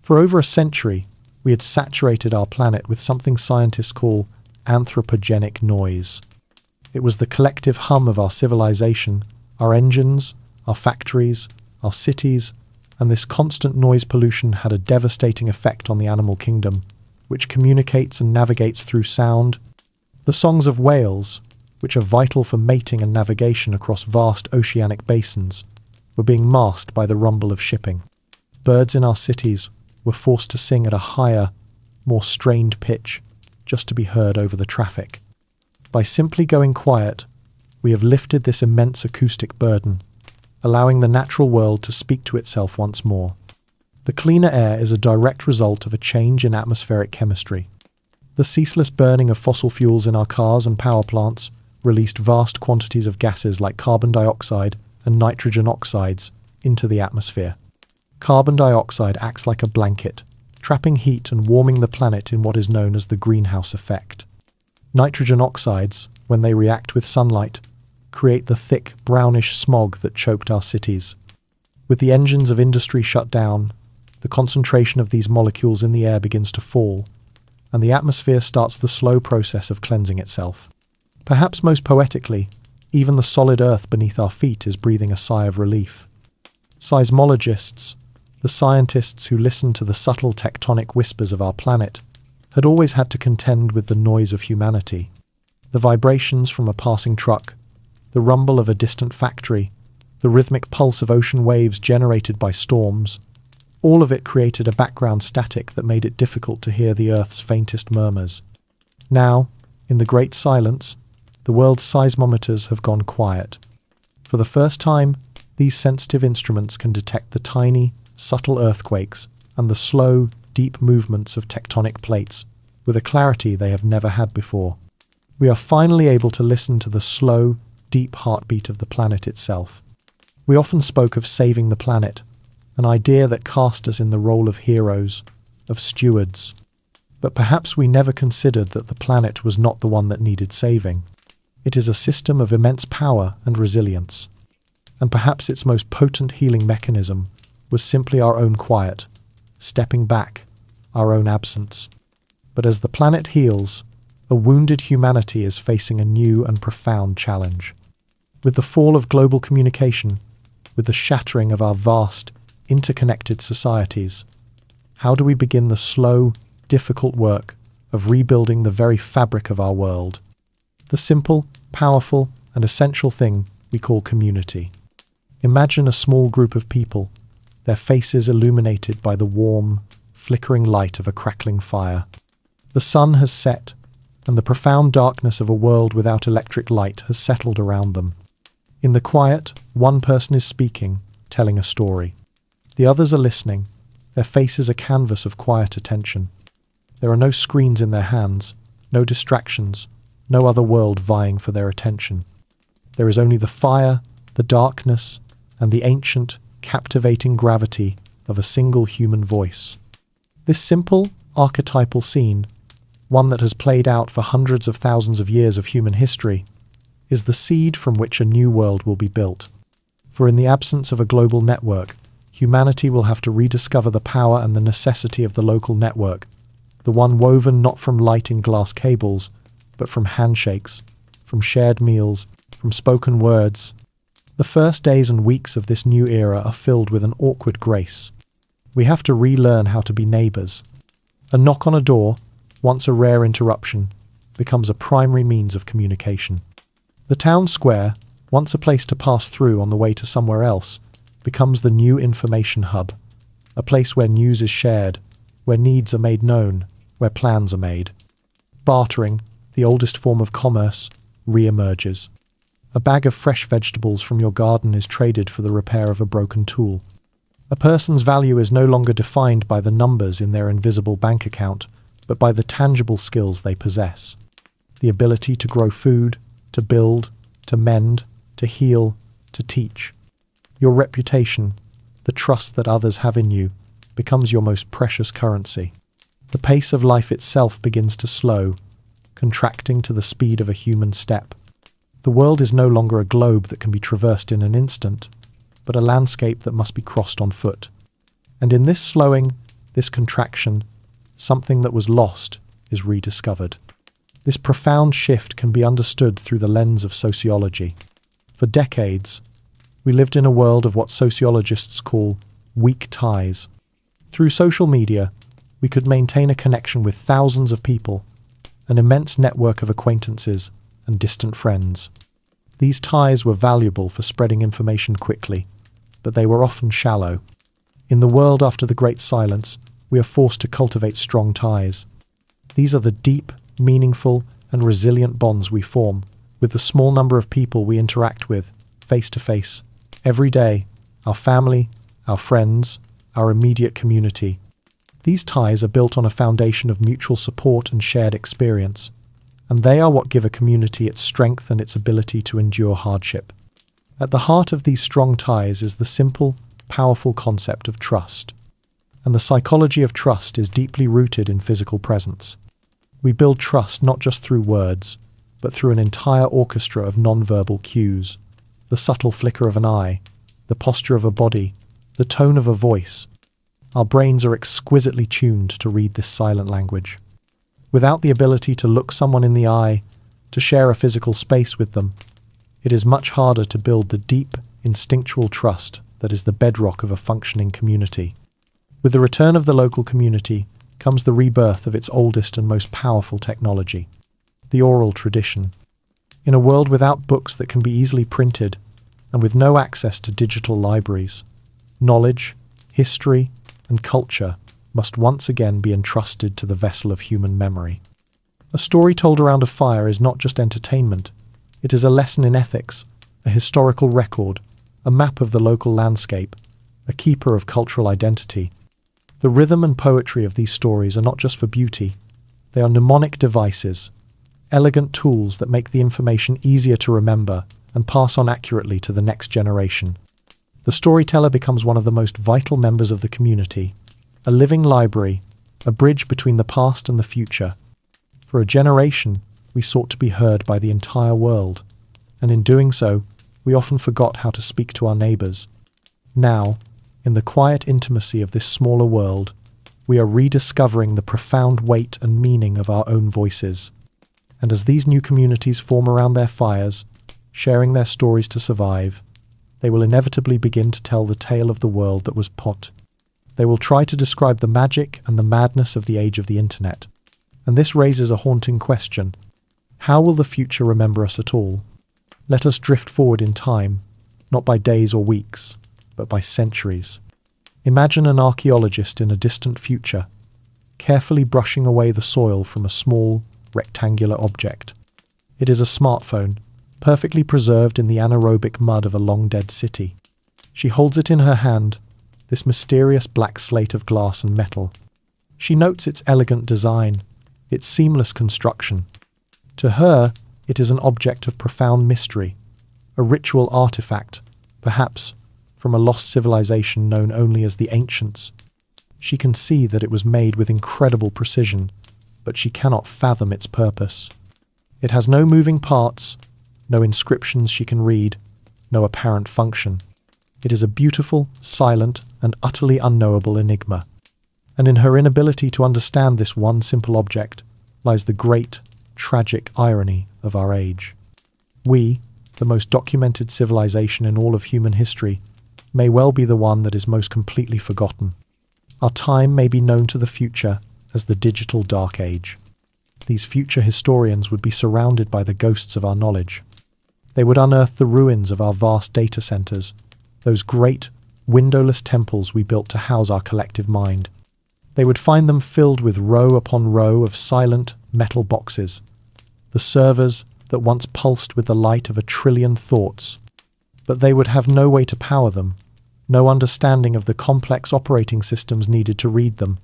For over a century, we had saturated our planet with something scientists call anthropogenic noise. It was the collective hum of our civilization, our engines, our factories, our cities, and this constant noise pollution had a devastating effect on the animal kingdom, which communicates and navigates through sound. The songs of whales, which are vital for mating and navigation across vast oceanic basins, were being masked by the rumble of shipping. Birds in our cities were forced to sing at a higher, more strained pitch, just to be heard over the traffic. By simply going quiet, we have lifted this immense acoustic burden, allowing the natural world to speak to itself once more. The cleaner air is a direct result of a change in atmospheric chemistry. The ceaseless burning of fossil fuels in our cars and power plants released vast quantities of gases like carbon dioxide and nitrogen oxides into the atmosphere. Carbon dioxide acts like a blanket, trapping heat and warming the planet in what is known as the greenhouse effect. Nitrogen oxides, when they react with sunlight, create the thick, brownish smog that choked our cities. With the engines of industry shut down, the concentration of these molecules in the air begins to fall, and the atmosphere starts the slow process of cleansing itself. Perhaps most poetically, even the solid earth beneath our feet is breathing a sigh of relief. Seismologists, the scientists who listen to the subtle tectonic whispers of our planet, had always had to contend with the noise of humanity. The vibrations from a passing truck, the rumble of a distant factory, the rhythmic pulse of ocean waves generated by storms, all of it created a background static that made it difficult to hear the Earth's faintest murmurs. Now, in the great silence, the world's seismometers have gone quiet. For the first time, these sensitive instruments can detect the tiny, subtle earthquakes and the slow, deep movements of tectonic plates with a clarity they have never had before. We are finally able to listen to the slow, deep heartbeat of the planet itself. We often spoke of saving the planet, an idea that cast us in the role of heroes, of stewards. But perhaps we never considered that the planet was not the one that needed saving. It is a system of immense power and resilience. And perhaps its most potent healing mechanism was simply our own quiet, stepping back, our own absence. But as the planet heals, a wounded humanity is facing a new and profound challenge. With the fall of global communication, with the shattering of our vast, interconnected societies, how do we begin the slow, difficult work of rebuilding the very fabric of our world? The simple, powerful, and essential thing we call community. Imagine a small group of people, their faces illuminated by the warm, flickering light of a crackling fire. The sun has set, and the profound darkness of a world without electric light has settled around them. In the quiet, one person is speaking, telling a story. The others are listening, Their faces a canvas of quiet attention. There are no screens in their hands, no distractions, no other world vying for their attention. There is only the fire, the darkness, and the ancient, captivating gravity of a single human voice. This simple, archetypal scene, one that has played out for hundreds of thousands of years of human history, is the seed from which a new world will be built. For in the absence of a global network, humanity will have to rediscover the power and the necessity of the local network, the one woven not from light in glass cables, but from handshakes, from shared meals, from spoken words. The first days and weeks of this new era are filled with an awkward grace. We have to relearn how to be neighbours. A knock on a door, once a rare interruption, becomes a primary means of communication. The town square, once a place to pass through on the way to somewhere else, becomes the new information hub, a place where news is shared, where needs are made known, where plans are made. Bartering, the oldest form of commerce, re-emerges. A bag of fresh vegetables from your garden is traded for the repair of a broken tool. A person's value is no longer defined by the numbers in their invisible bank account, but by the tangible skills they possess. The ability to grow food, to build, to mend, to heal, to teach. Your reputation, the trust that others have in you, becomes your most precious currency. The pace of life itself begins to slow, contracting to the speed of a human step. The world is no longer a globe that can be traversed in an instant, but a landscape that must be crossed on foot. And in this slowing, this contraction, something that was lost is rediscovered. This profound shift can be understood through the lens of sociology. For decades, we lived in a world of what sociologists call weak ties. Through social media, we could maintain a connection with thousands of people, an immense network of acquaintances and distant friends. These ties were valuable for spreading information quickly, but they were often shallow. In the world after the Great Silence, we are forced to cultivate strong ties. These are the deep, meaningful, and resilient bonds we form with the small number of people we interact with, face to face, every day, our family, our friends, our immediate community. These ties are built on a foundation of mutual support and shared experience, and they are what give a community its strength and its ability to endure hardship. At the heart of these strong ties is the simple, powerful concept of trust. And the psychology of trust is deeply rooted in physical presence. We build trust not just through words, but through an entire orchestra of non-verbal cues. The subtle flicker of an eye, the posture of a body, the tone of a voice. Our brains are exquisitely tuned to read this silent language. Without the ability to look someone in the eye, to share a physical space with them, it is much harder to build the deep, instinctual trust that is the bedrock of a functioning community. With the return of the local community comes the rebirth of its oldest and most powerful technology, the oral tradition. In a world without books that can be easily printed, and with no access to digital libraries, knowledge, history, and culture must once again be entrusted to the vessel of human memory. A story told around a fire is not just entertainment, it is a lesson in ethics, a historical record, a map of the local landscape, a keeper of cultural identity. The rhythm and poetry of these stories are not just for beauty, they are mnemonic devices, elegant tools that make the information easier to remember and pass on accurately to the next generation. The storyteller becomes one of the most vital members of the community, a living library, a bridge between the past and the future. For a generation, we sought to be heard by the entire world, and in doing so, we often forgot how to speak to our neighbours. Now, in the quiet intimacy of this smaller world, we are rediscovering the profound weight and meaning of our own voices. And as these new communities form around their fires, sharing their stories to survive, they will inevitably begin to tell the tale of the world that was pot. They will try to describe the magic and the madness of the age of the internet. And this raises a haunting question. How will the future remember us at all? Let us drift forward in time, not by days or weeks, but by centuries. Imagine an archaeologist in a distant future, carefully brushing away the soil from a small, rectangular object. It is a smartphone, perfectly preserved in the anaerobic mud of a long-dead city. She holds it in her hand, this mysterious black slate of glass and metal. She notes its elegant design, its seamless construction. To her, it is an object of profound mystery, a ritual artifact, perhaps from a lost civilization known only as the ancients. She can see that it was made with incredible precision, but she cannot fathom its purpose. It has no moving parts, no inscriptions she can read, no apparent function. It is a beautiful, silent, and utterly unknowable enigma. And in her inability to understand this one simple object lies the great, tragic irony of our age. We, the most documented civilization in all of human history, may well be the one that is most completely forgotten. Our time may be known to the future as the digital dark age. These future historians would be surrounded by the ghosts of our knowledge. They would unearth the ruins of our vast data centers, those great, windowless temples we built to house our collective mind. They would find them filled with row upon row of silent, metal boxes, the servers that once pulsed with the light of 1 trillion thoughts. But they would have no way to power them, no understanding of the complex operating systems needed to read them,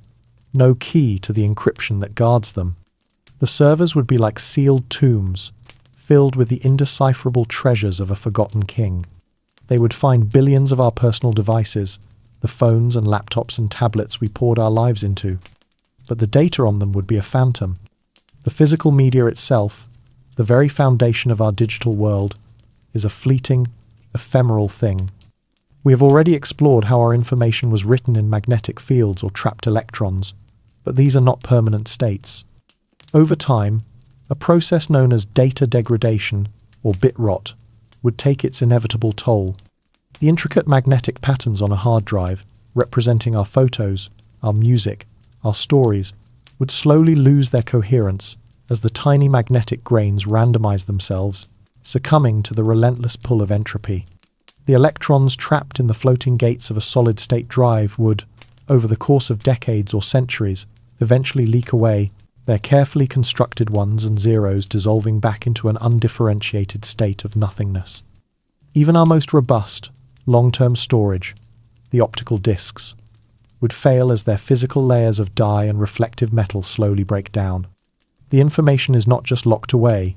no key to the encryption that guards them. The servers would be like sealed tombs, filled with the indecipherable treasures of a forgotten king. They would find billions of our personal devices, the phones and laptops and tablets we poured our lives into. But the data on them would be a phantom. The physical media itself, the very foundation of our digital world, is a fleeting, ephemeral thing. We have already explored how our information was written in magnetic fields or trapped electrons, but these are not permanent states. Over time, a process known as data degradation, or bit rot, would take its inevitable toll. The intricate magnetic patterns on a hard drive, representing our photos, our music, our stories, would slowly lose their coherence as the tiny magnetic grains randomize themselves, succumbing to the relentless pull of entropy. The electrons trapped in the floating gates of a solid-state drive would, over the course of decades or centuries, eventually leak away, their carefully constructed ones and zeros dissolving back into an undifferentiated state of nothingness. Even our most robust, long-term storage, the optical discs, would fail as their physical layers of dye and reflective metal slowly break down. The information is not just locked away,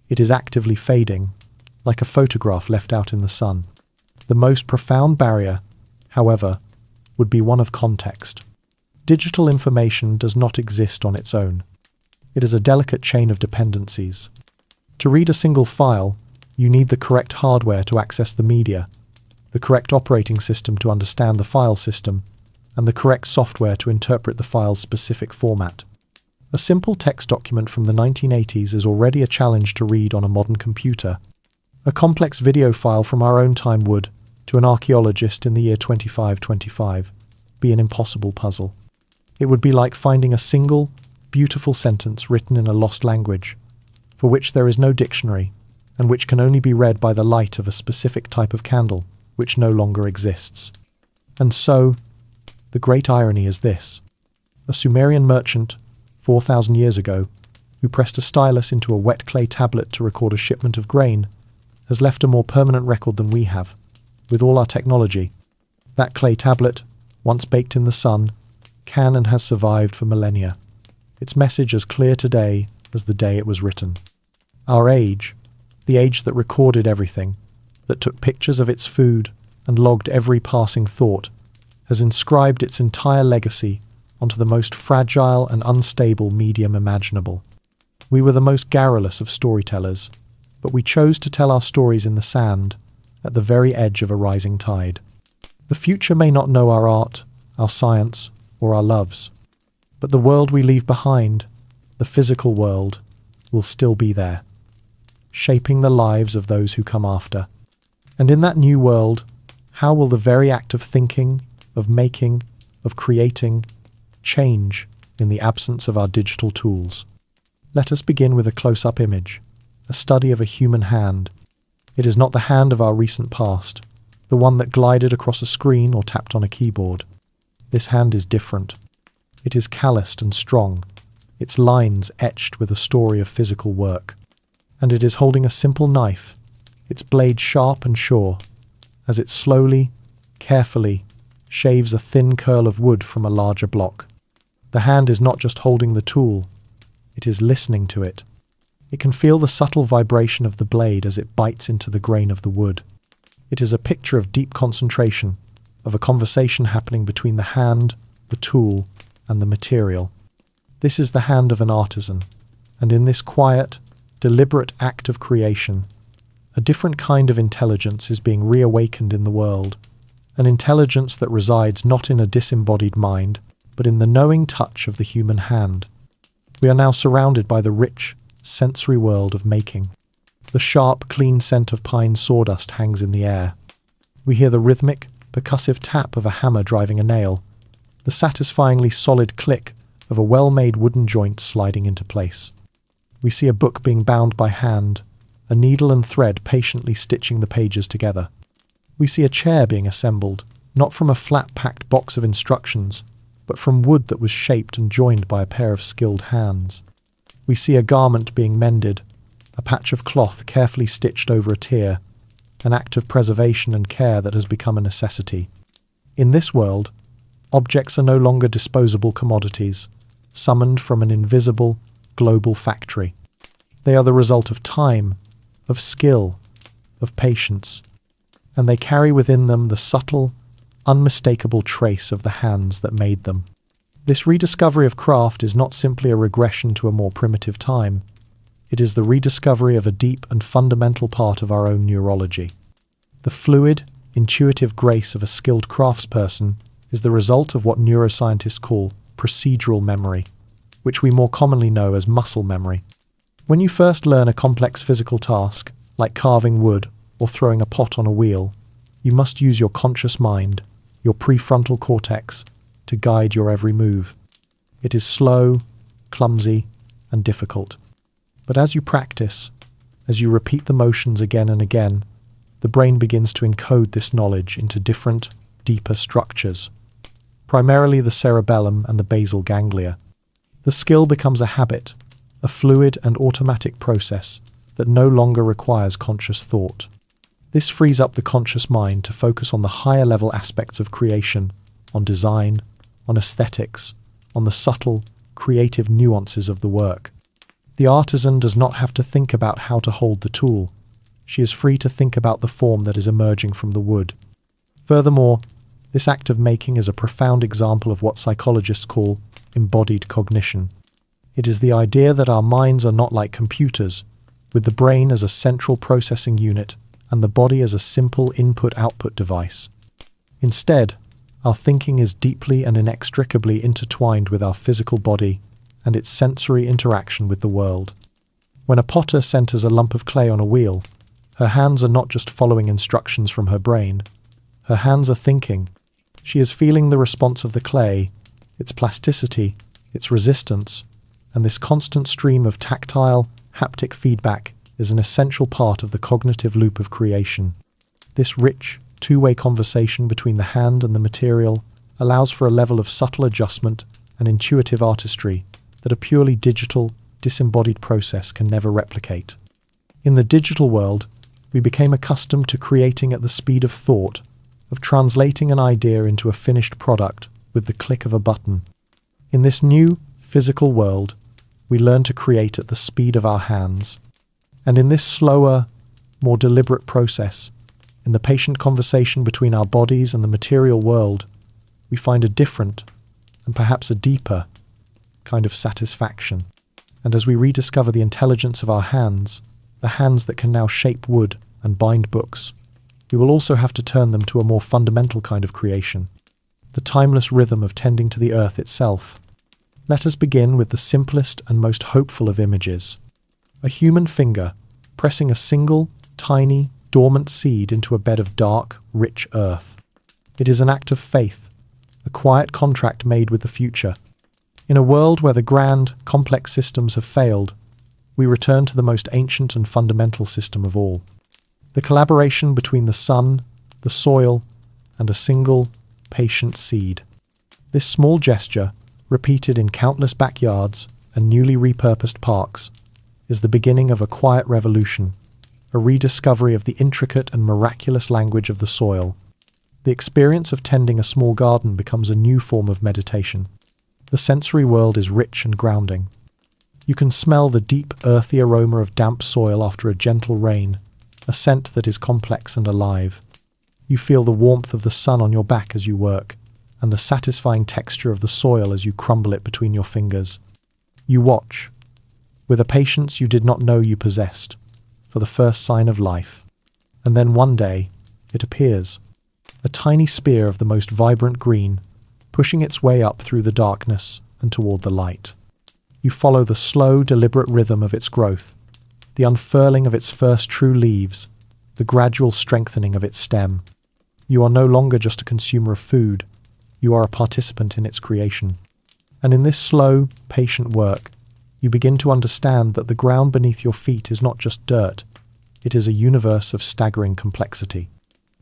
it is actively fading, like a photograph left out in the sun. The most profound barrier, however, would be one of context. Digital information does not exist on its own. It is a delicate chain of dependencies. To read a single file, you need the correct hardware to access the media, the correct operating system to understand the file system, and the correct software to interpret the file's specific format. A simple text document from the 1980s is already a challenge to read on a modern computer. A complex video file from our own time would, to an archaeologist in the year 2525, be an impossible puzzle. It would be like finding a single, beautiful sentence written in a lost language, for which there is no dictionary, and which can only be read by the light of a specific type of candle, which no longer exists. And so, the great irony is this. A Sumerian merchant, 4,000 years ago, who pressed a stylus into a wet clay tablet to record a shipment of grain, has left a more permanent record than we have, with all our technology. That clay tablet, once baked in the sun, can and has survived for millennia. Its message as clear today as the day it was written. Our age, the age that recorded everything, that took pictures of its food and logged every passing thought, has inscribed its entire legacy onto the most fragile and unstable medium imaginable. We were the most garrulous of storytellers, but we chose to tell our stories in the sand, at the very edge of a rising tide. The future may not know our art, our science, or our loves, but the world we leave behind, the physical world, will still be there, shaping the lives of those who come after. And in that new world, how will the very act of thinking, of making, of creating, change in the absence of our digital tools? Let us begin with a close-up image, a study of a human hand. It is not the hand of our recent past, the one that glided across a screen or tapped on a keyboard. This hand is different. It is calloused and strong, its lines etched with a story of physical work. And it is holding a simple knife, its blade sharp and sure, as it slowly, carefully, shaves a thin curl of wood from a larger block. The hand is not just holding the tool, it is listening to it. It can feel the subtle vibration of the blade as it bites into the grain of the wood. It is a picture of deep concentration, of a conversation happening between the hand, the tool, and the material. This is the hand of an artisan, and in this quiet, deliberate act of creation, a different kind of intelligence is being reawakened in the world, an intelligence that resides not in a disembodied mind, but in the knowing touch of the human hand. We are now surrounded by the rich, sensory world of making. The sharp, clean scent of pine sawdust hangs in the air. We hear the rhythmic, percussive tap of a hammer driving a nail, the satisfyingly solid click of a well-made wooden joint sliding into place. We see a book being bound by hand, a needle and thread patiently stitching the pages together. We see a chair being assembled, not from a flat-packed box of instructions, but from wood that was shaped and joined by a pair of skilled hands. We see a garment being mended, a patch of cloth carefully stitched over a tear, an act of preservation and care that has become a necessity. In this world, objects are no longer disposable commodities, summoned from an invisible, global factory. They are the result of time, of skill, of patience, and they carry within them the subtle, unmistakable trace of the hands that made them. This rediscovery of craft is not simply a regression to a more primitive time. It is the rediscovery of a deep and fundamental part of our own neurology. The fluid, intuitive grace of a skilled craftsperson is the result of what neuroscientists call procedural memory, which we more commonly know as muscle memory. When you first learn a complex physical task, like carving wood or throwing a pot on a wheel, you must use your conscious mind, your prefrontal cortex, to guide your every move. It is slow, clumsy, and difficult. But as you practice, as you repeat the motions again and again, the brain begins to encode this knowledge into different, deeper structures, primarily the cerebellum and the basal ganglia. The skill becomes a habit, a fluid and automatic process that no longer requires conscious thought. This frees up the conscious mind to focus on the higher level aspects of creation, on design, on aesthetics, on the subtle, creative nuances of the work. The artisan does not have to think about how to hold the tool. She is free to think about the form that is emerging from the wood. Furthermore, this act of making is a profound example of what psychologists call embodied cognition. It is the idea that our minds are not like computers, with the brain as a central processing unit and the body as a simple input-output device. Instead, our thinking is deeply and inextricably intertwined with our physical body and its sensory interaction with the world. When a potter centers a lump of clay on a wheel, her hands are not just following instructions from her brain. Her hands are thinking. She is feeling the response of the clay, its plasticity, its resistance, and this constant stream of tactile, haptic feedback is an essential part of the cognitive loop of creation. This rich, two-way conversation between the hand and the material allows for a level of subtle adjustment and intuitive artistry that a purely digital, disembodied process can never replicate. In the digital world, we became accustomed to creating at the speed of thought, of translating an idea into a finished product with the click of a button. In this new, physical world, we learn to create at the speed of our hands. And in this slower, more deliberate process, in the patient conversation between our bodies and the material world, we find a different, and perhaps a deeper, kind of satisfaction. And as we rediscover the intelligence of our hands, the hands that can now shape wood and bind books, we will also have to turn them to a more fundamental kind of creation, the timeless rhythm of tending to the earth itself. Let us begin with the simplest and most hopeful of images. A human finger pressing a single, tiny, dormant seed into a bed of dark, rich earth. It is an act of faith, a quiet contract made with the future. In a world where the grand, complex systems have failed, we return to the most ancient and fundamental system of all. The collaboration between the sun, the soil, and a single, patient seed. This small gesture, repeated in countless backyards and newly repurposed parks, is the beginning of a quiet revolution, a rediscovery of the intricate and miraculous language of the soil. The experience of tending a small garden becomes a new form of meditation. The sensory world is rich and grounding. You can smell the deep, earthy aroma of damp soil after a gentle rain, a scent that is complex and alive. You feel the warmth of the sun on your back as you work, and the satisfying texture of the soil as you crumble it between your fingers. You watch, with a patience you did not know you possessed, for the first sign of life. And then one day, it appears, a tiny spear of the most vibrant green, pushing its way up through the darkness and toward the light. You follow the slow, deliberate rhythm of its growth, the unfurling of its first true leaves, the gradual strengthening of its stem. You are no longer just a consumer of food, you are a participant in its creation. And in this slow, patient work, you begin to understand that the ground beneath your feet is not just dirt, it is a universe of staggering complexity.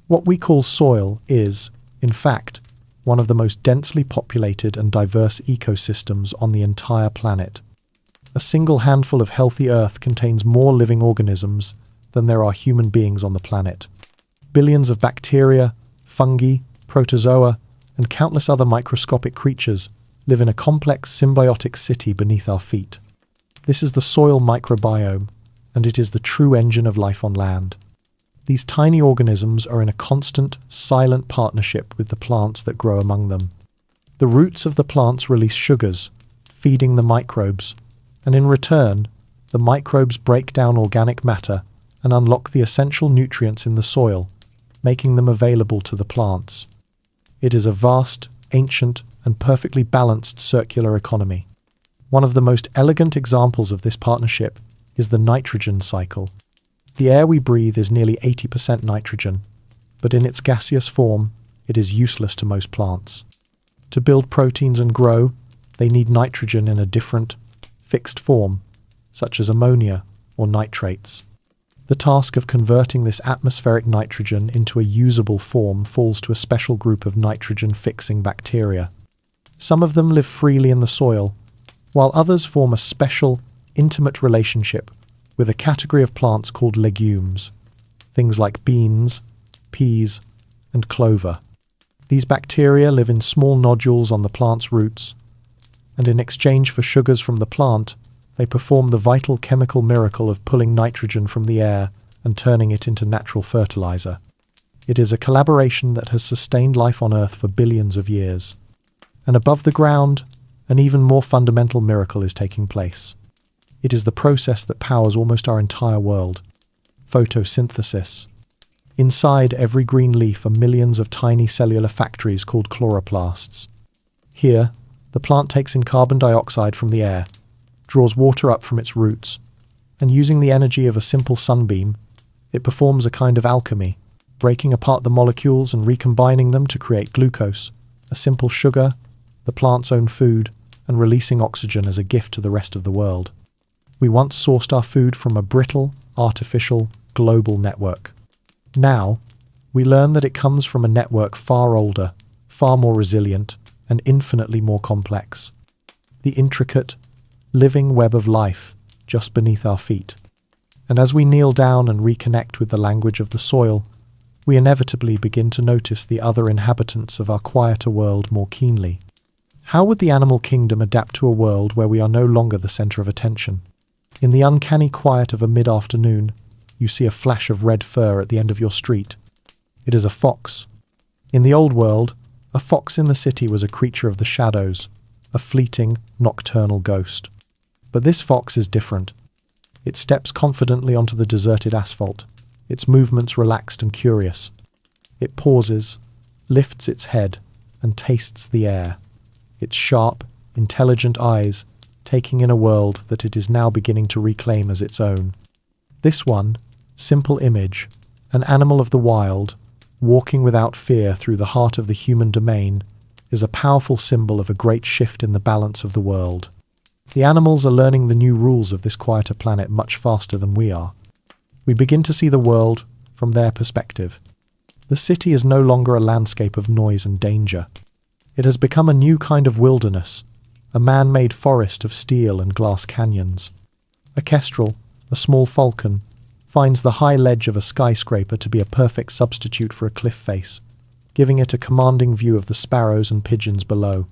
What we call soil is, in fact, one of the most densely populated and diverse ecosystems on the entire planet. A single handful of healthy earth contains more living organisms than there are human beings on the planet. Billions of bacteria, fungi, protozoa, and countless other microscopic creatures live in a complex symbiotic city beneath our feet. This is the soil microbiome, and it is the true engine of life on land. These tiny organisms are in a constant, silent partnership with the plants that grow among them. The roots of the plants release sugars, feeding the microbes, and in return, the microbes break down organic matter and unlock the essential nutrients in the soil, making them available to the plants. It is a vast, ancient, and perfectly balanced circular economy. One of the most elegant examples of this partnership is the nitrogen cycle. The air we breathe is nearly 80% nitrogen, but in its gaseous form, it is useless to most plants. To build proteins and grow, they need nitrogen in a different, fixed form, such as ammonia or nitrates. The task of converting this atmospheric nitrogen into a usable form falls to a special group of nitrogen-fixing bacteria. Some of them live freely in the soil, while others form a special, intimate relationship with a category of plants called legumes, things like beans, peas, and clover. These bacteria live in small nodules on the plant's roots, and in exchange for sugars from the plant, they perform the vital chemical miracle of pulling nitrogen from the air and turning it into natural fertilizer. It is a collaboration that has sustained life on Earth for billions of years. And above the ground, an even more fundamental miracle is taking place. It is the process that powers almost our entire world: photosynthesis. Inside every green leaf are millions of tiny cellular factories called chloroplasts. Here, the plant takes in carbon dioxide from the air, draws water up from its roots, and using the energy of a simple sunbeam, it performs a kind of alchemy, breaking apart the molecules and recombining them to create glucose, a simple sugar, the plant's own food, and releasing oxygen as a gift to the rest of the world. We once sourced our food from a brittle, artificial, global network. Now, we learn that it comes from a network far older, far more resilient, and infinitely more complex. The intricate, living web of life just beneath our feet. And as we kneel down and reconnect with the language of the soil, we inevitably begin to notice the other inhabitants of our quieter world more keenly. How would the animal kingdom adapt to a world where we are no longer the center of attention? In the uncanny quiet of a mid-afternoon, you see a flash of red fur at the end of your street. It is a fox. In the old world, a fox in the city was a creature of the shadows, a fleeting, nocturnal ghost. But this fox is different. It steps confidently onto the deserted asphalt, its movements relaxed and curious. It pauses, lifts its head, and tastes the air. Its sharp, intelligent eyes taking in a world that it is now beginning to reclaim as its own. This one, simple image, an animal of the wild, walking without fear through the heart of the human domain, is a powerful symbol of a great shift in the balance of the world. The animals are learning the new rules of this quieter planet much faster than we are. We begin to see the world from their perspective. The city is no longer a landscape of noise and danger. It has become a new kind of wilderness, a man-made forest of steel and glass canyons. A kestrel, a small falcon, finds the high ledge of a skyscraper to be a perfect substitute for a cliff face, giving it a commanding view of the sparrows and pigeons below.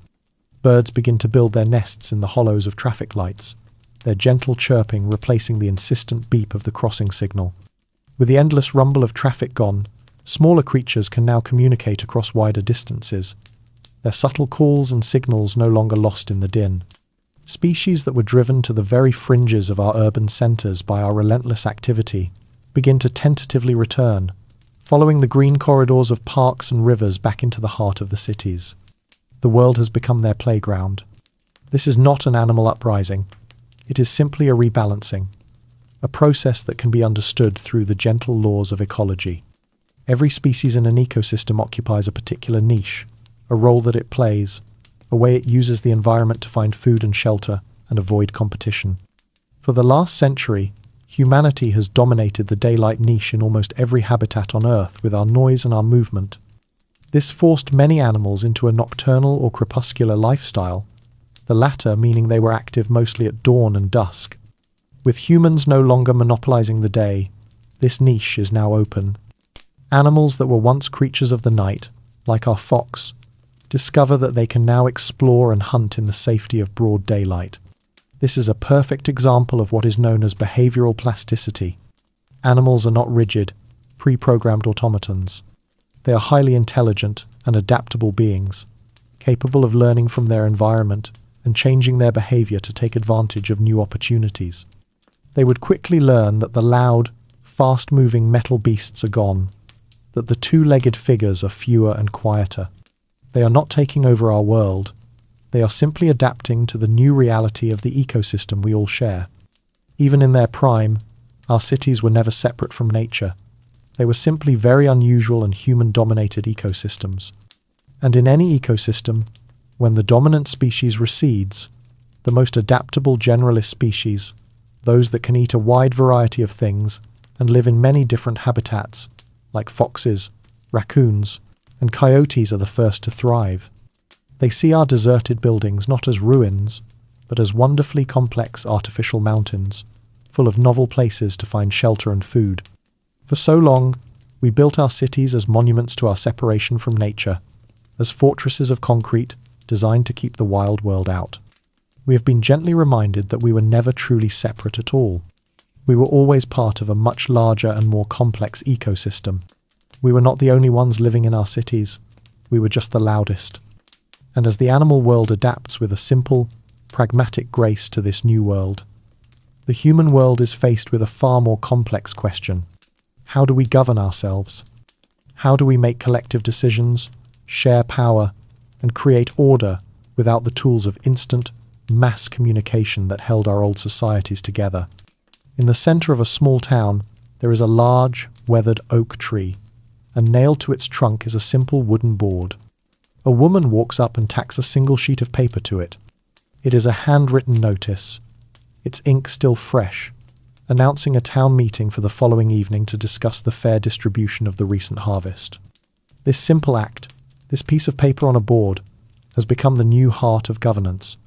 Birds begin to build their nests in the hollows of traffic lights, their gentle chirping replacing the insistent beep of the crossing signal. With the endless rumble of traffic gone, smaller creatures can now communicate across wider distances, their subtle calls and signals no longer lost in the din. Species that were driven to the very fringes of our urban centres by our relentless activity begin to tentatively return, following the green corridors of parks and rivers back into the heart of the cities. The world has become their playground. This is not an animal uprising. It is simply a rebalancing, a process that can be understood through the gentle laws of ecology. Every species in an ecosystem occupies a particular niche, a role that it plays, a way it uses the environment to find food and shelter and avoid competition. For the last century, humanity has dominated the daylight niche in almost every habitat on Earth with our noise and our movement. This forced many animals into a nocturnal or crepuscular lifestyle, the latter meaning they were active mostly at dawn and dusk. With humans no longer monopolizing the day, this niche is now open. Animals that were once creatures of the night, like our fox, discover that they can now explore and hunt in the safety of broad daylight. This is a perfect example of what is known as behavioral plasticity. Animals are not rigid, pre-programmed automatons. They are highly intelligent and adaptable beings, capable of learning from their environment and changing their behavior to take advantage of new opportunities. They would quickly learn that the loud, fast-moving metal beasts are gone, that the two-legged figures are fewer and quieter. They are not taking over our world. They are simply adapting to the new reality of the ecosystem we all share. Even in their prime, our cities were never separate from nature. They were simply very unusual and human-dominated ecosystems. And in any ecosystem, when the dominant species recedes, the most adaptable generalist species, those that can eat a wide variety of things and live in many different habitats, like foxes, raccoons, and coyotes, are the first to thrive. They see our deserted buildings not as ruins, but as wonderfully complex artificial mountains, full of novel places to find shelter and food. For so long, we built our cities as monuments to our separation from nature, as fortresses of concrete designed to keep the wild world out. We have been gently reminded that we were never truly separate at all. We were always part of a much larger and more complex ecosystem. We were not the only ones living in our cities. We were just the loudest. And as the animal world adapts with a simple, pragmatic grace to this new world, the human world is faced with a far more complex question. How do we govern ourselves? How do we make collective decisions, share power, and create order without the tools of instant, mass communication that held our old societies together? In the center of a small town, there is a large, weathered oak tree, and nailed to its trunk is a simple wooden board. A woman walks up and tacks a single sheet of paper to it. It is a handwritten notice, its ink still fresh, announcing a town meeting for the following evening to discuss the fair distribution of the recent harvest. This simple act, this piece of paper on a board, has become the new heart of governance.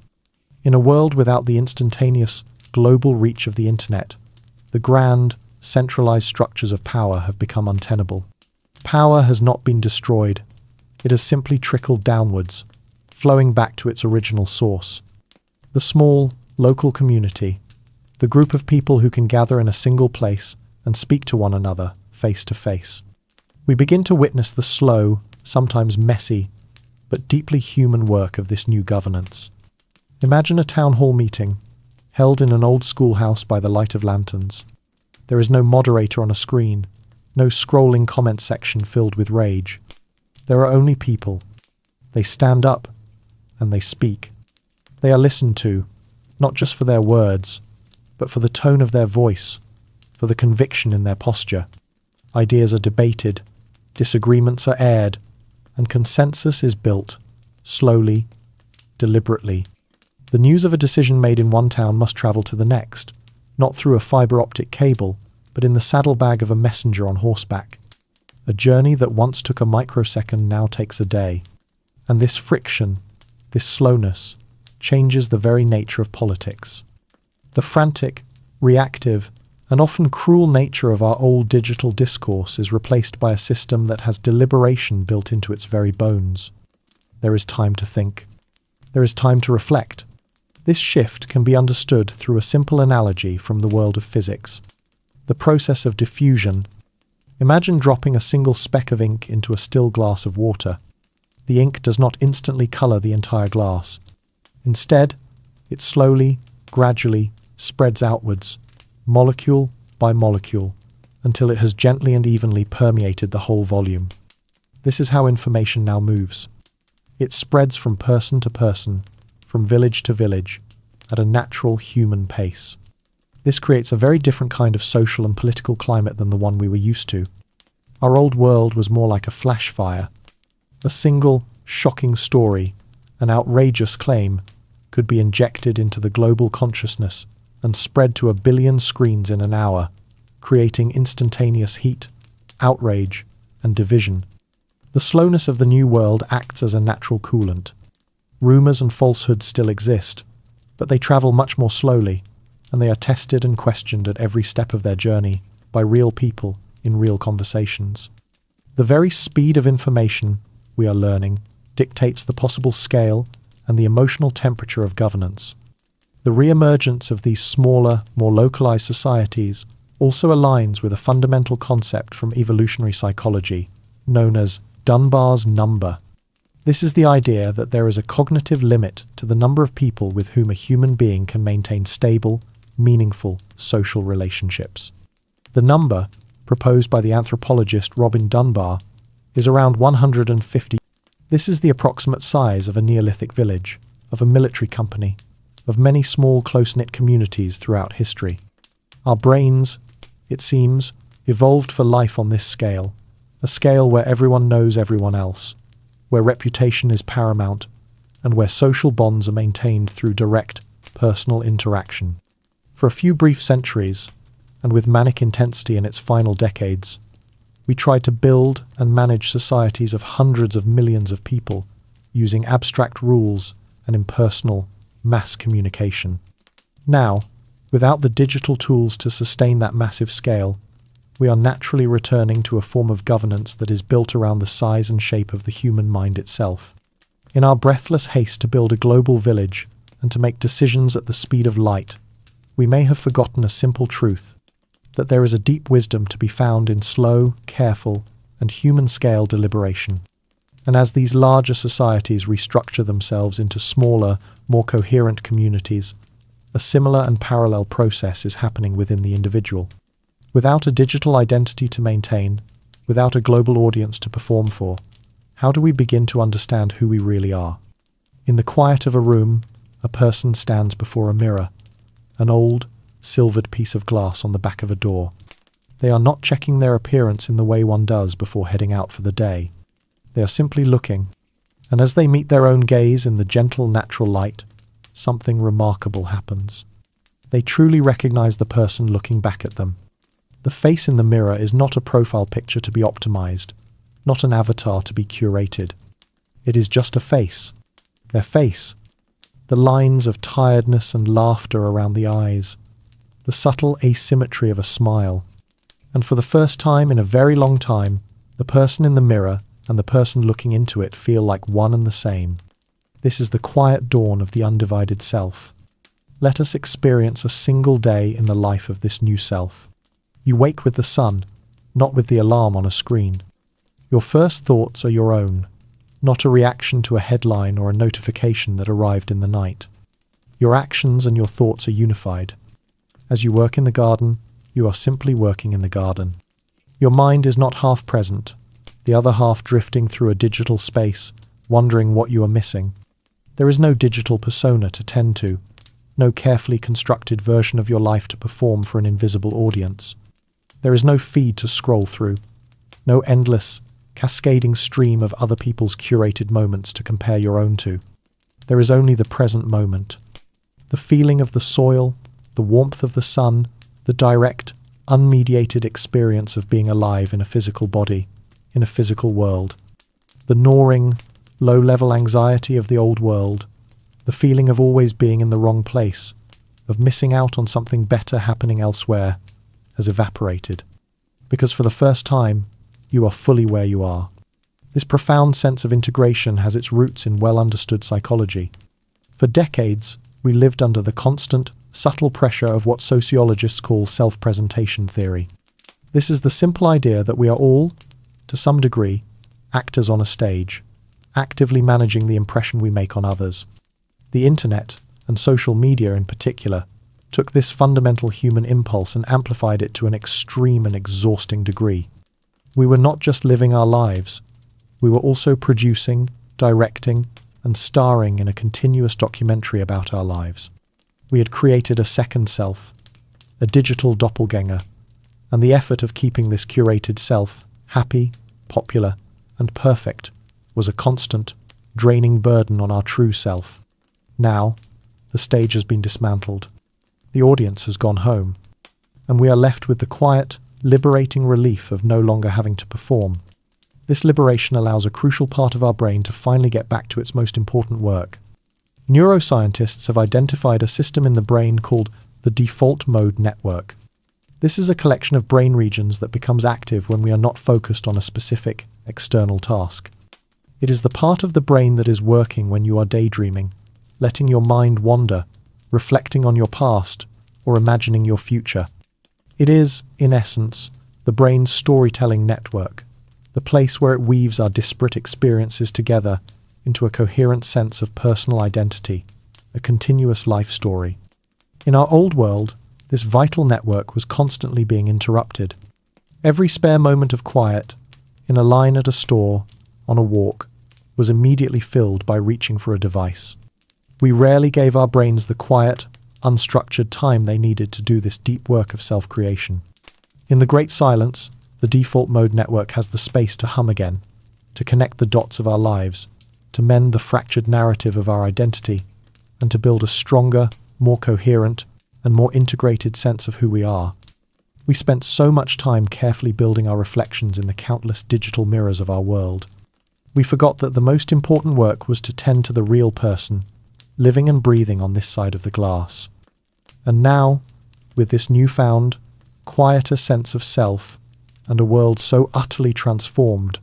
In a world without the instantaneous, global reach of the internet, the grand, centralized structures of power have become untenable. Power has not been destroyed. It has simply trickled downwards, flowing back to its original source. The small, local community, the group of people who can gather in a single place and speak to one another, face to face. We begin to witness the slow, sometimes messy, but deeply human work of this new governance. Imagine a town hall meeting, held in an old schoolhouse by the light of lanterns. There is no moderator on a screen, no scrolling comment section filled with rage. There are only people. They stand up, and they speak. They are listened to, not just for their words, but for the tone of their voice, for the conviction in their posture. Ideas are debated, disagreements are aired, and consensus is built, slowly, deliberately. The news of a decision made in one town must travel to the next, not through a fiber optic cable, but in the saddlebag of a messenger on horseback. A journey that once took a microsecond now takes a day. And this friction, this slowness, changes the very nature of politics. The frantic, reactive, An often cruel nature of our old digital discourse is replaced by a system that has deliberation built into its very bones. There is time to think. There is time to reflect. This shift can be understood through a simple analogy from the world of physics. The process of diffusion. Imagine dropping a single speck of ink into a still glass of water. The ink does not instantly color the entire glass. Instead, it slowly, gradually spreads outwards, molecule by molecule, until it has gently and evenly permeated the whole volume. This is how information now moves. It spreads from person to person, from village to village, at a natural human pace. This creates a very different kind of social and political climate than the one we were used to. Our old world was more like a flash fire. A single, shocking story, an outrageous claim, could be injected into the global consciousness and spread to 1 billion screens in an hour, creating instantaneous heat, outrage, and division. The slowness of the new world acts as a natural coolant. Rumors and falsehoods still exist, but they travel much more slowly, and they are tested and questioned at every step of their journey by real people in real conversations. The very speed of information, we are learning, dictates the possible scale and the emotional temperature of governance. The re-emergence of these smaller, more localized societies also aligns with a fundamental concept from evolutionary psychology, known as Dunbar's number. This is the idea that there is a cognitive limit to the number of people with whom a human being can maintain stable, meaningful social relationships. The number, proposed by the anthropologist Robin Dunbar, is around 150. This is the approximate size of a Neolithic village, of a military company, of many small close-knit communities throughout history. Our brains, it seems, evolved for life on this scale, a scale where everyone knows everyone else, where reputation is paramount, and where social bonds are maintained through direct, personal interaction. For a few brief centuries, and with manic intensity in its final decades, we tried to build and manage societies of hundreds of millions of people using abstract rules and impersonal, mass communication. Now, without the digital tools to sustain that massive scale, we are naturally returning to a form of governance that is built around the size and shape of the human mind itself. In our breathless haste to build a global village and to make decisions at the speed of light, we may have forgotten a simple truth, that there is a deep wisdom to be found in slow, careful, and human-scale deliberation. And as these larger societies restructure themselves into smaller, more coherent communities, a similar and parallel process is happening within the individual. Without a digital identity to maintain, without a global audience to perform for, how do we begin to understand who we really are? In the quiet of a room, a person stands before a mirror, an old, silvered piece of glass on the back of a door. They are not checking their appearance in the way one does before heading out for the day. They are simply looking, and as they meet their own gaze in the gentle, natural light, something remarkable happens. They truly recognize the person looking back at them. The face in the mirror is not a profile picture to be optimized, not an avatar to be curated. It is just a face. Their face. The lines of tiredness and laughter around the eyes. The subtle asymmetry of a smile. And for the first time in a very long time, the person in the mirror and the person looking into it feel like one and the same. This is the quiet dawn of the undivided self. Let us experience a single day in the life of this new self. You wake with the sun, not with the alarm on a screen. Your first thoughts are your own, not a reaction to a headline or a notification that arrived in the night. Your actions and your thoughts are unified. As you work in the garden, you are simply working in the garden. Your mind is not half present, the other half drifting through a digital space, wondering what you are missing. There is no digital persona to tend to, no carefully constructed version of your life to perform for an invisible audience. There is no feed to scroll through, no endless, cascading stream of other people's curated moments to compare your own to. There is only the present moment. The feeling of the soil, the warmth of the sun, the direct, unmediated experience of being alive in a physical body, in a physical world. The gnawing, low-level anxiety of the old world, the feeling of always being in the wrong place, of missing out on something better happening elsewhere, has evaporated. Because for the first time, you are fully where you are. This profound sense of integration has its roots in well-understood psychology. For decades, we lived under the constant, subtle pressure of what sociologists call self-presentation theory. This is the simple idea that we are all, to some degree, actors on a stage, actively managing the impression we make on others. The internet, and social media in particular, took this fundamental human impulse and amplified it to an extreme and exhausting degree. We were not just living our lives, we were also producing, directing, and starring in a continuous documentary about our lives. We had created a second self, a digital doppelganger, and the effort of keeping this curated self happy, popular, and perfect was a constant, draining burden on our true self. Now, the stage has been dismantled. The audience has gone home, and we are left with the quiet, liberating relief of no longer having to perform. This liberation allows a crucial part of our brain to finally get back to its most important work. Neuroscientists have identified a system in the brain called the default mode network. This is a collection of brain regions that becomes active when we are not focused on a specific, external task. It is the part of the brain that is working when you are daydreaming, letting your mind wander, reflecting on your past, or imagining your future. It is, in essence, the brain's storytelling network, the place where it weaves our disparate experiences together into a coherent sense of personal identity, a continuous life story. In our old world, this vital network was constantly being interrupted. Every spare moment of quiet, in a line at a store, on a walk, was immediately filled by reaching for a device. We rarely gave our brains the quiet, unstructured time they needed to do this deep work of self-creation. In the great silence, the default mode network has the space to hum again, to connect the dots of our lives, to mend the fractured narrative of our identity, and to build a stronger, more coherent, and more integrated sense of who we are. We spent so much time carefully building our reflections in the countless digital mirrors of our world. We forgot that the most important work was to tend to the real person, living and breathing on this side of the glass. And now, with this newfound, quieter sense of self, and a world so utterly transformed,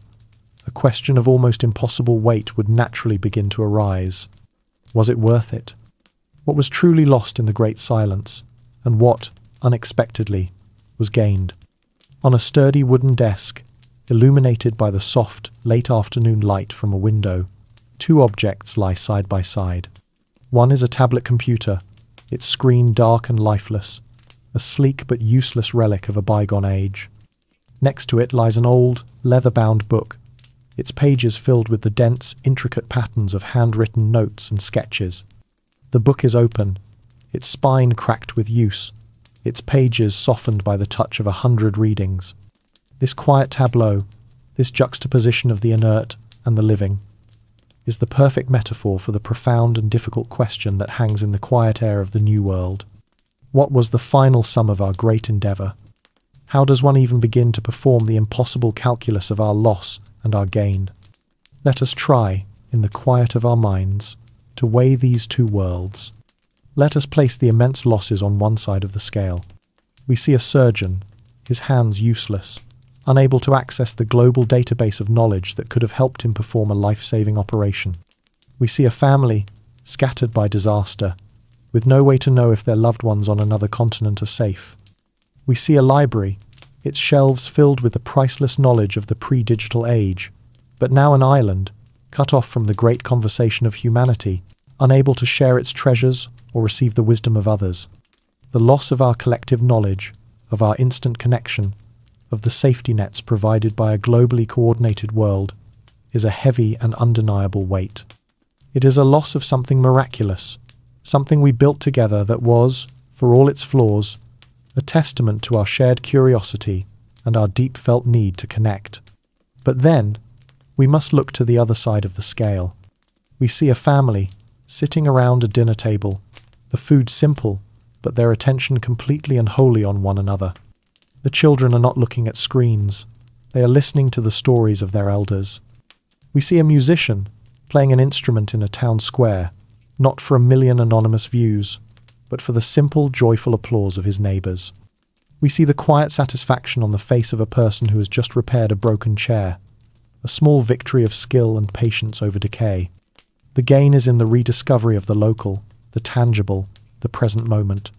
a question of almost impossible weight would naturally begin to arise. Was it worth it? What was truly lost in the great silence, and what, unexpectedly, was gained? On a sturdy wooden desk, illuminated by the soft, late afternoon light from a window, two objects lie side by side. One is a tablet computer, its screen dark and lifeless, a sleek but useless relic of a bygone age. Next to it lies an old, leather-bound book, its pages filled with the dense, intricate patterns of handwritten notes and sketches. The book is open, its spine cracked with use, its pages softened by the touch of 100 readings. This quiet tableau, this juxtaposition of the inert and the living, is the perfect metaphor for the profound and difficult question that hangs in the quiet air of the new world. What was the final sum of our great endeavour? How does one even begin to perform the impossible calculus of our loss and our gain? Let us try, in the quiet of our minds, to weigh these two worlds. Let us place the immense losses on one side of the scale. We see a surgeon, his hands useless, unable to access the global database of knowledge that could have helped him perform a life-saving operation. We see a family, scattered by disaster, with no way to know if their loved ones on another continent are safe. We see a library, its shelves filled with the priceless knowledge of the pre-digital age, but now an island, cut off from the great conversation of humanity, unable to share its treasures or receive the wisdom of others. The loss of our collective knowledge, of our instant connection, of the safety nets provided by a globally coordinated world, is a heavy and undeniable weight. It is a loss of something miraculous, something we built together that was, for all its flaws, a testament to our shared curiosity and our deep-felt need to connect. But then, we must look to the other side of the scale. We see a family, sitting around a dinner table, the food simple, but their attention completely and wholly on one another. The children are not looking at screens, they are listening to the stories of their elders. We see a musician, playing an instrument in a town square, not for a million anonymous views, but for the simple, joyful applause of his neighbours. We see the quiet satisfaction on the face of a person who has just repaired a broken chair, a small victory of skill and patience over decay. The gain is in the rediscovery of the local, the tangible, the present moment.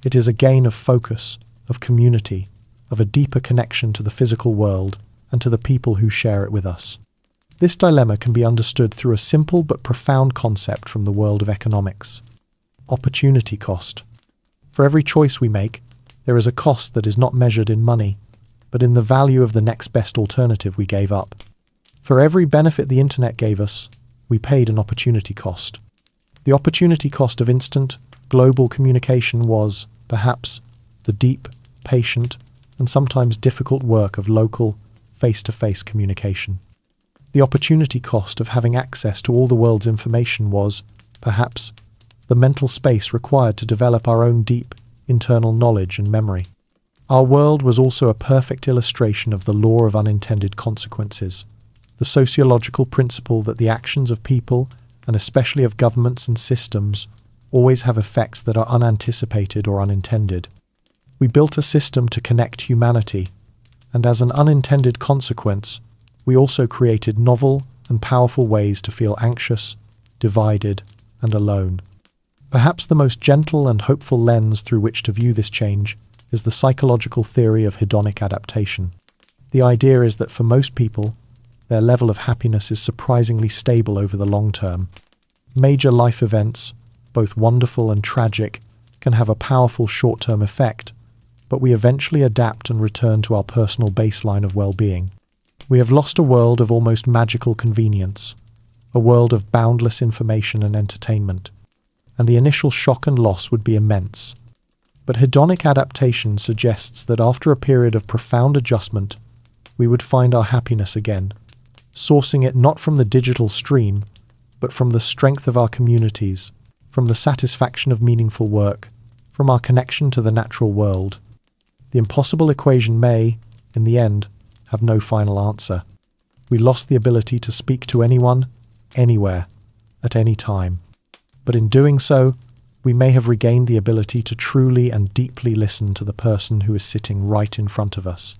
It is a gain of focus, of community, of a deeper connection to the physical world and to the people who share it with us. This dilemma can be understood through a simple but profound concept from the world of economics: opportunity cost. For every choice we make, there is a cost that is not measured in money, but in the value of the next best alternative we gave up. For every benefit the internet gave us, we paid an opportunity cost. The opportunity cost of instant, global communication was, perhaps, the deep, patient, and sometimes difficult work of local, face-to-face communication. The opportunity cost of having access to all the world's information was, perhaps, the mental space required to develop our own deep, internal knowledge and memory. Our world was also a perfect illustration of the law of unintended consequences, the sociological principle that the actions of people, and especially of governments and systems, always have effects that are unanticipated or unintended. We built a system to connect humanity, and as an unintended consequence, we also created novel and powerful ways to feel anxious, divided, and alone. Perhaps the most gentle and hopeful lens through which to view this change is the psychological theory of hedonic adaptation. The idea is that for most people, their level of happiness is surprisingly stable over the long term. Major life events, both wonderful and tragic, can have a powerful short-term effect, but we eventually adapt and return to our personal baseline of well-being. We have lost a world of almost magical convenience, a world of boundless information and entertainment, and the initial shock and loss would be immense. But hedonic adaptation suggests that after a period of profound adjustment, we would find our happiness again, sourcing it not from the digital stream, but from the strength of our communities, from the satisfaction of meaningful work, from our connection to the natural world. The impossible equation may, in the end, have no final answer. We lost the ability to speak to anyone, anywhere, at any time. But in doing so, we may have regained the ability to truly and deeply listen to the person who is sitting right in front of us.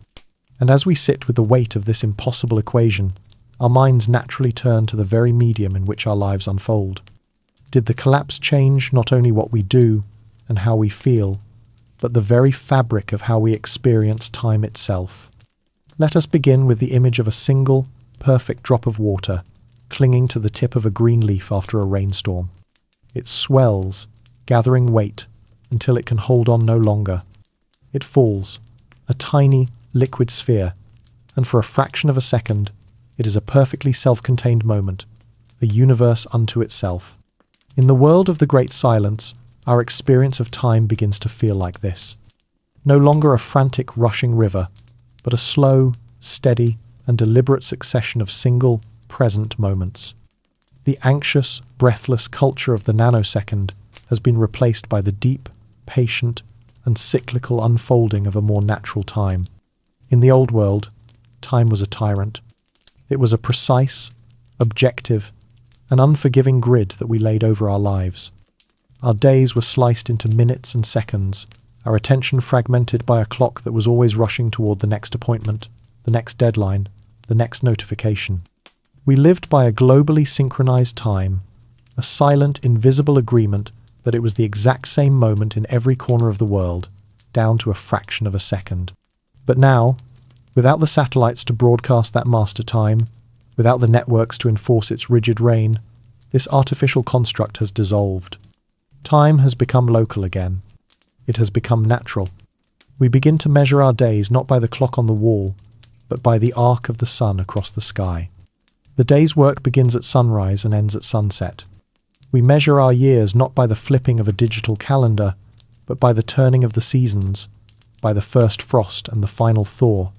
And as we sit with the weight of this impossible equation, our minds naturally turn to the very medium in which our lives unfold. Did the collapse change not only what we do and how we feel, but the very fabric of how we experience time itself? Let us begin with the image of a single, perfect drop of water clinging to the tip of a green leaf after a rainstorm. It swells, gathering weight, until it can hold on no longer. It falls, a tiny, liquid sphere, and for a fraction of a second, it is a perfectly self-contained moment, a universe unto itself. In the world of the great silence, our experience of time begins to feel like this. No longer a frantic, rushing river, but a slow, steady, and deliberate succession of single, present moments. The anxious, breathless culture of the nanosecond has been replaced by the deep, patient, and cyclical unfolding of a more natural time. In the old world, time was a tyrant. It was a precise, objective, and unforgiving grid that we laid over our lives. Our days were sliced into minutes and seconds, our attention fragmented by a clock that was always rushing toward the next appointment, the next deadline, the next notification. We lived by a globally synchronized time, a silent, invisible agreement that it was the exact same moment in every corner of the world, down to a fraction of a second. But now, without the satellites to broadcast that master time, without the networks to enforce its rigid reign, this artificial construct has dissolved. Time has become local again. It has become natural. We begin to measure our days not by the clock on the wall, but by the arc of the sun across the sky. The day's work begins at sunrise and ends at sunset. We measure our years not by the flipping of a digital calendar, but by the turning of the seasons, by the first frost and the final thaw,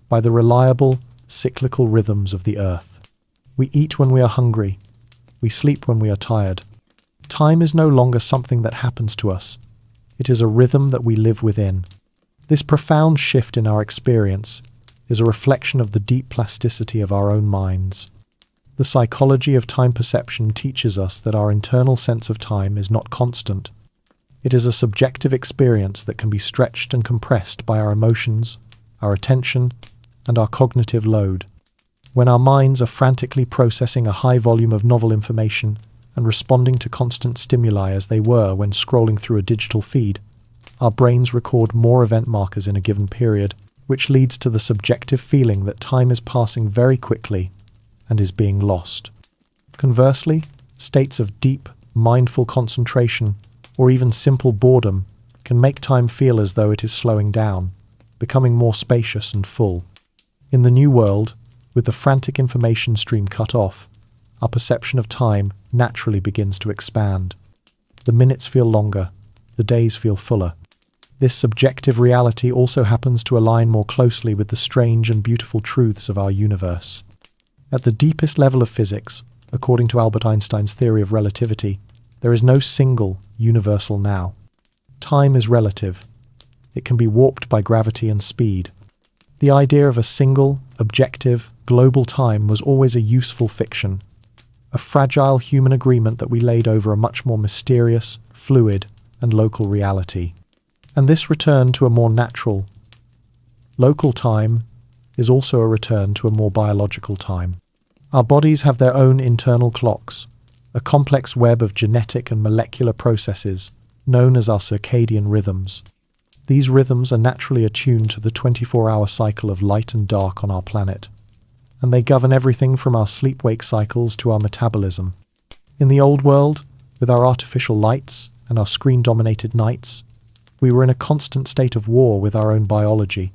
by the reliable, cyclical rhythms of the earth. We eat when we are hungry. We sleep when we are tired. Time is no longer something that happens to us. It is a rhythm that we live within. This profound shift in our experience is a reflection of the deep plasticity of our own minds. The psychology of time perception teaches us that our internal sense of time is not constant. It is a subjective experience that can be stretched and compressed by our emotions, our attention, and our cognitive load. When our minds are frantically processing a high volume of novel information and responding to constant stimuli as they were when scrolling through a digital feed, our brains record more event markers in a given period, which leads to the subjective feeling that time is passing very quickly and is being lost. Conversely, states of deep, mindful concentration, or even simple boredom, can make time feel as though it is slowing down, becoming more spacious and full. In the new world, with the frantic information stream cut off, our perception of time naturally begins to expand. The minutes feel longer, the days feel fuller. This subjective reality also happens to align more closely with the strange and beautiful truths of our universe. At the deepest level of physics, according to Albert Einstein's theory of relativity, there is no single, universal now. Time is relative. It can be warped by gravity and speed. The idea of a single, objective, global time was always a useful fiction, a fragile human agreement that we laid over a much more mysterious, fluid, and local reality. And this return to a more natural, local time is also a return to a more biological time. Our bodies have their own internal clocks, a complex web of genetic and molecular processes known as our circadian rhythms. These rhythms are naturally attuned to the 24-hour cycle of light and dark on our planet, and they govern everything from our sleep-wake cycles to our metabolism. In the old world, with our artificial lights and our screen-dominated nights, we were in a constant state of war with our own biology.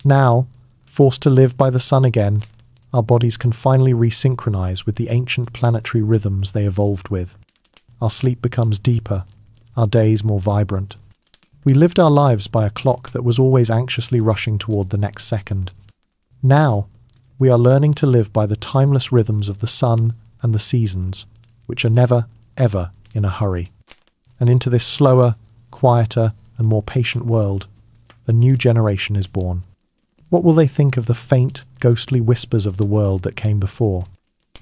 Now, forced to live by the sun again, our bodies can finally resynchronize with the ancient planetary rhythms they evolved with. Our sleep becomes deeper, our days more vibrant. We lived our lives by a clock that was always anxiously rushing toward the next second. Now, we are learning to live by the timeless rhythms of the sun and the seasons, which are never, ever in a hurry. And into this slower, quieter, and more patient world, a new generation is born. What will they think of the faint, ghostly whispers of the world that came before?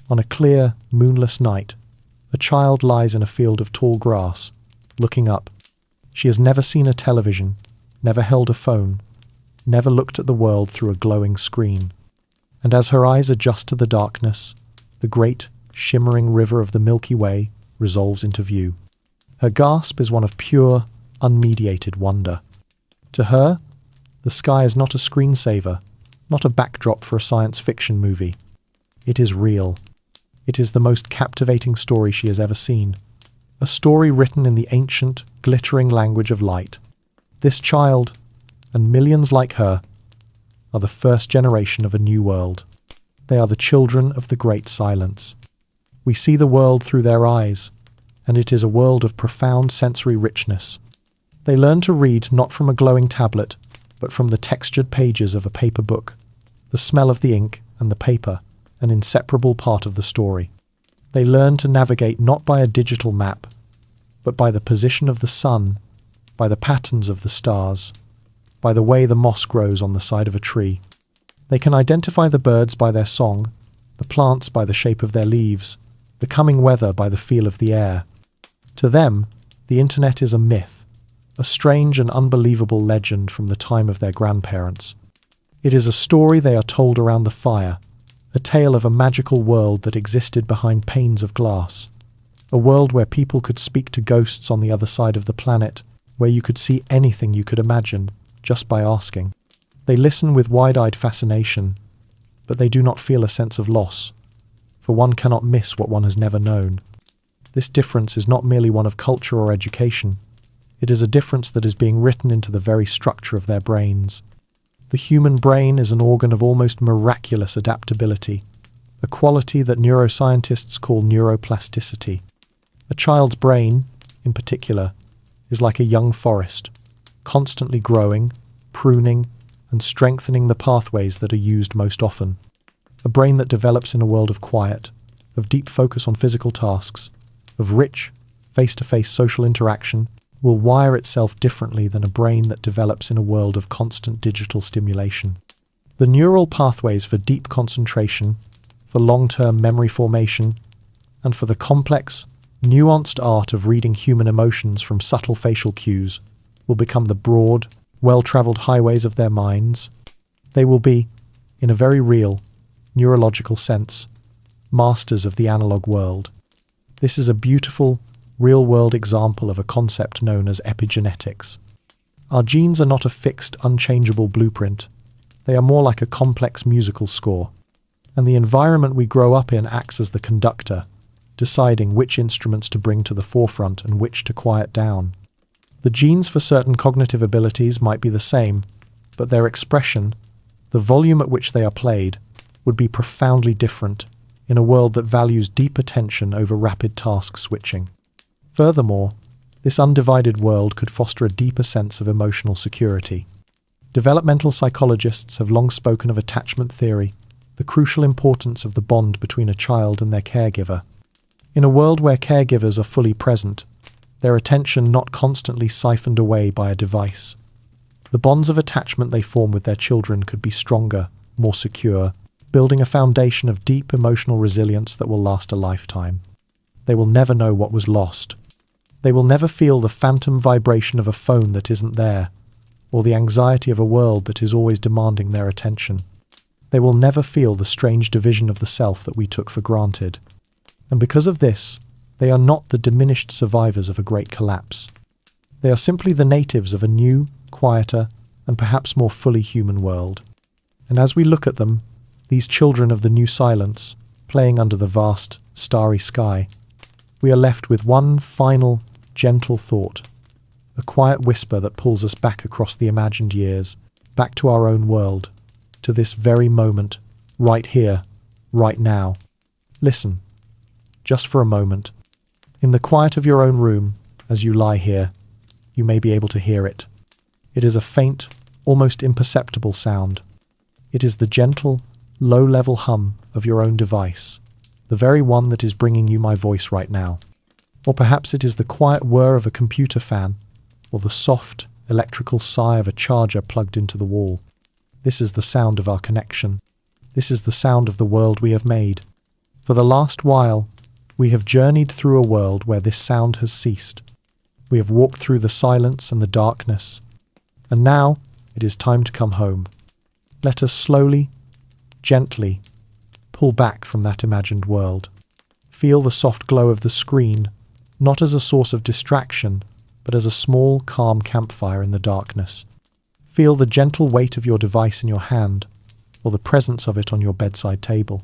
On a clear, moonless night, a child lies in a field of tall grass, looking up. She has never seen a television, never held a phone, never looked at the world through a glowing screen. And as her eyes adjust to the darkness, the great, shimmering river of the Milky Way resolves into view. Her gasp is one of pure, unmediated wonder. To her, the sky is not a screensaver, not a backdrop for a science fiction movie. It is real. It is the most captivating story she has ever seen. A story written in the ancient, glittering language of light. This child, and millions like her, are the first generation of a new world. They are the children of the great silence. We see the world through their eyes, and it is a world of profound sensory richness. They learn to read not from a glowing tablet, but from the textured pages of a paper book. The smell of the ink and the paper, an inseparable part of the story. They learn to navigate not by a digital map, but by the position of the sun, by the patterns of the stars, by the way the moss grows on the side of a tree. They can identify the birds by their song, the plants by the shape of their leaves, the coming weather by the feel of the air. To them, the internet is a myth, a strange and unbelievable legend from the time of their grandparents. It is a story they are told around the fire, a tale of a magical world that existed behind panes of glass, a world where people could speak to ghosts on the other side of the planet, where you could see anything you could imagine just by asking. They listen with wide-eyed fascination, but they do not feel a sense of loss, for one cannot miss what one has never known. This difference is not merely one of culture or education. It is a difference that is being written into the very structure of their brains. The human brain is an organ of almost miraculous adaptability, a quality that neuroscientists call neuroplasticity. A child's brain, in particular, is like a young forest, constantly growing, pruning, and strengthening the pathways that are used most often. A brain that develops in a world of quiet, of deep focus on physical tasks, of rich, face-to-face social interaction, will wire itself differently than a brain that develops in a world of constant digital stimulation. The neural pathways for deep concentration, for long-term memory formation, and for the complex, nuanced art of reading human emotions from subtle facial cues will become the broad, well-traveled highways of their minds. They will be, in a very real, neurological sense, masters of the analog world. This is a beautiful, real-world example of a concept known as epigenetics. Our genes are not a fixed, unchangeable blueprint. They are more like a complex musical score, and the environment we grow up in acts as the conductor, deciding which instruments to bring to the forefront and which to quiet down. The genes for certain cognitive abilities might be the same, but their expression, the volume at which they are played, would be profoundly different in a world that values deep attention over rapid task switching. Furthermore, this undivided world could foster a deeper sense of emotional security. Developmental psychologists have long spoken of attachment theory, the crucial importance of the bond between a child and their caregiver. In a world where caregivers are fully present, their attention not constantly siphoned away by a device, the bonds of attachment they form with their children could be stronger, more secure, building a foundation of deep emotional resilience that will last a lifetime. They will never know what was lost. They will never feel the phantom vibration of a phone that isn't there, or the anxiety of a world that is always demanding their attention. They will never feel the strange division of the self that we took for granted. And because of this, they are not the diminished survivors of a great collapse. They are simply the natives of a new, quieter, and perhaps more fully human world. And as we look at them, these children of the new silence, playing under the vast, starry sky, we are left with one final, gentle thought, a quiet whisper that pulls us back across the imagined years, back to our own world, to this very moment, right here, right now. Listen, just for a moment. In the quiet of your own room, as you lie here, you may be able to hear it. It is a faint, almost imperceptible sound. It is the gentle, low-level hum of your own device, the very one that is bringing you my voice right now. Or perhaps it is the quiet whir of a computer fan, or the soft, electrical sigh of a charger plugged into the wall. This is the sound of our connection. This is the sound of the world we have made. For the last while, we have journeyed through a world where this sound has ceased. We have walked through the silence and the darkness, and now it is time to come home. Let us slowly, gently, pull back from that imagined world. Feel the soft glow of the screen, not as a source of distraction, but as a small, calm campfire in the darkness. Feel the gentle weight of your device in your hand, or the presence of it on your bedside table.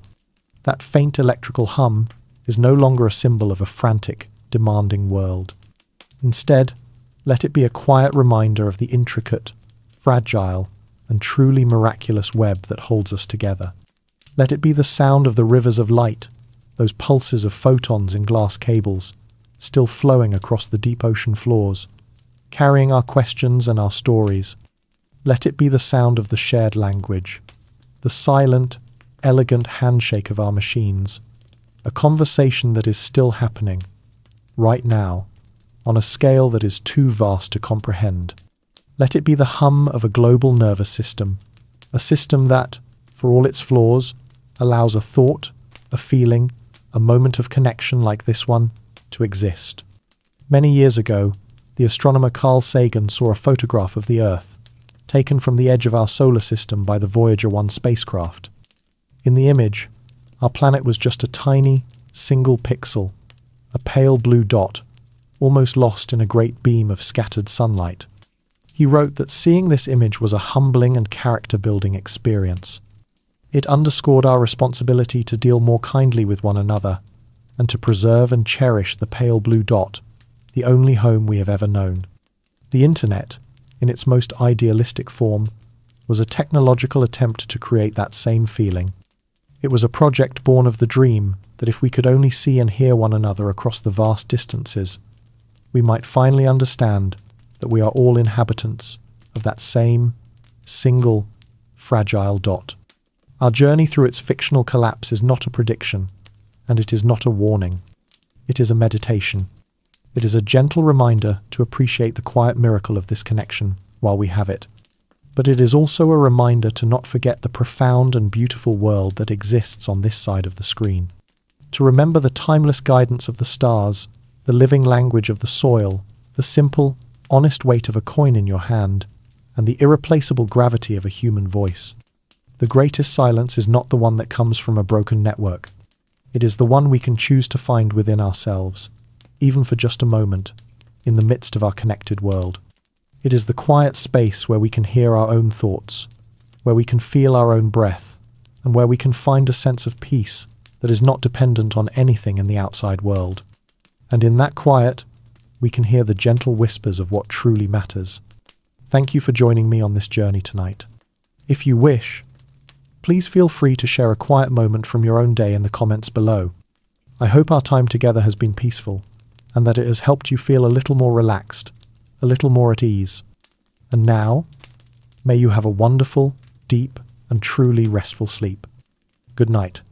That faint electrical hum is no longer a symbol of a frantic, demanding world. Instead, let it be a quiet reminder of the intricate, fragile, and truly miraculous web that holds us together. Let it be the sound of the rivers of light, those pulses of photons in glass cables, still flowing across the deep ocean floors, carrying our questions and our stories. Let it be the sound of the shared language, the silent, elegant handshake of our machines, a conversation that is still happening, right now, on a scale that is too vast to comprehend. Let it be the hum of a global nervous system, a system that, for all its flaws, allows a thought, a feeling, a moment of connection like this one to exist. Many years ago, the astronomer Carl Sagan saw a photograph of the Earth, taken from the edge of our solar system by the Voyager 1 spacecraft. In the image, our planet was just a tiny, single pixel, a pale blue dot, almost lost in a great beam of scattered sunlight. He wrote that seeing this image was a humbling and character-building experience. It underscored our responsibility to deal more kindly with one another, and to preserve and cherish the pale blue dot, the only home we have ever known. The Internet, in its most idealistic form, was a technological attempt to create that same feeling. It was a project born of the dream that if we could only see and hear one another across the vast distances, we might finally understand that we are all inhabitants of that same, single, fragile dot. Our journey through its fictional collapse is not a prediction, and it is not a warning. It is a meditation. It is a gentle reminder to appreciate the quiet miracle of this connection while we have it. But it is also a reminder to not forget the profound and beautiful world that exists on this side of the screen. To remember the timeless guidance of the stars the living language of the soil, the simple, honest weight of a coin in your hand, and the irreplaceable gravity of a human voice. The greatest silence is not the one that comes from a broken network. It is the one we can choose to find within ourselves, even for just a moment, in the midst of our connected world. It is the quiet space where we can hear our own thoughts, where we can feel our own breath, and where we can find a sense of peace that is not dependent on anything in the outside world. And in that quiet, we can hear the gentle whispers of what truly matters. Thank you for joining me on this journey tonight. If you wish, please feel free to share a quiet moment from your own day in the comments below. I hope our time together has been peaceful, and that it has helped you feel a little more relaxed, a little more at ease. And now, may you have a wonderful, deep, and truly restful sleep. Good night.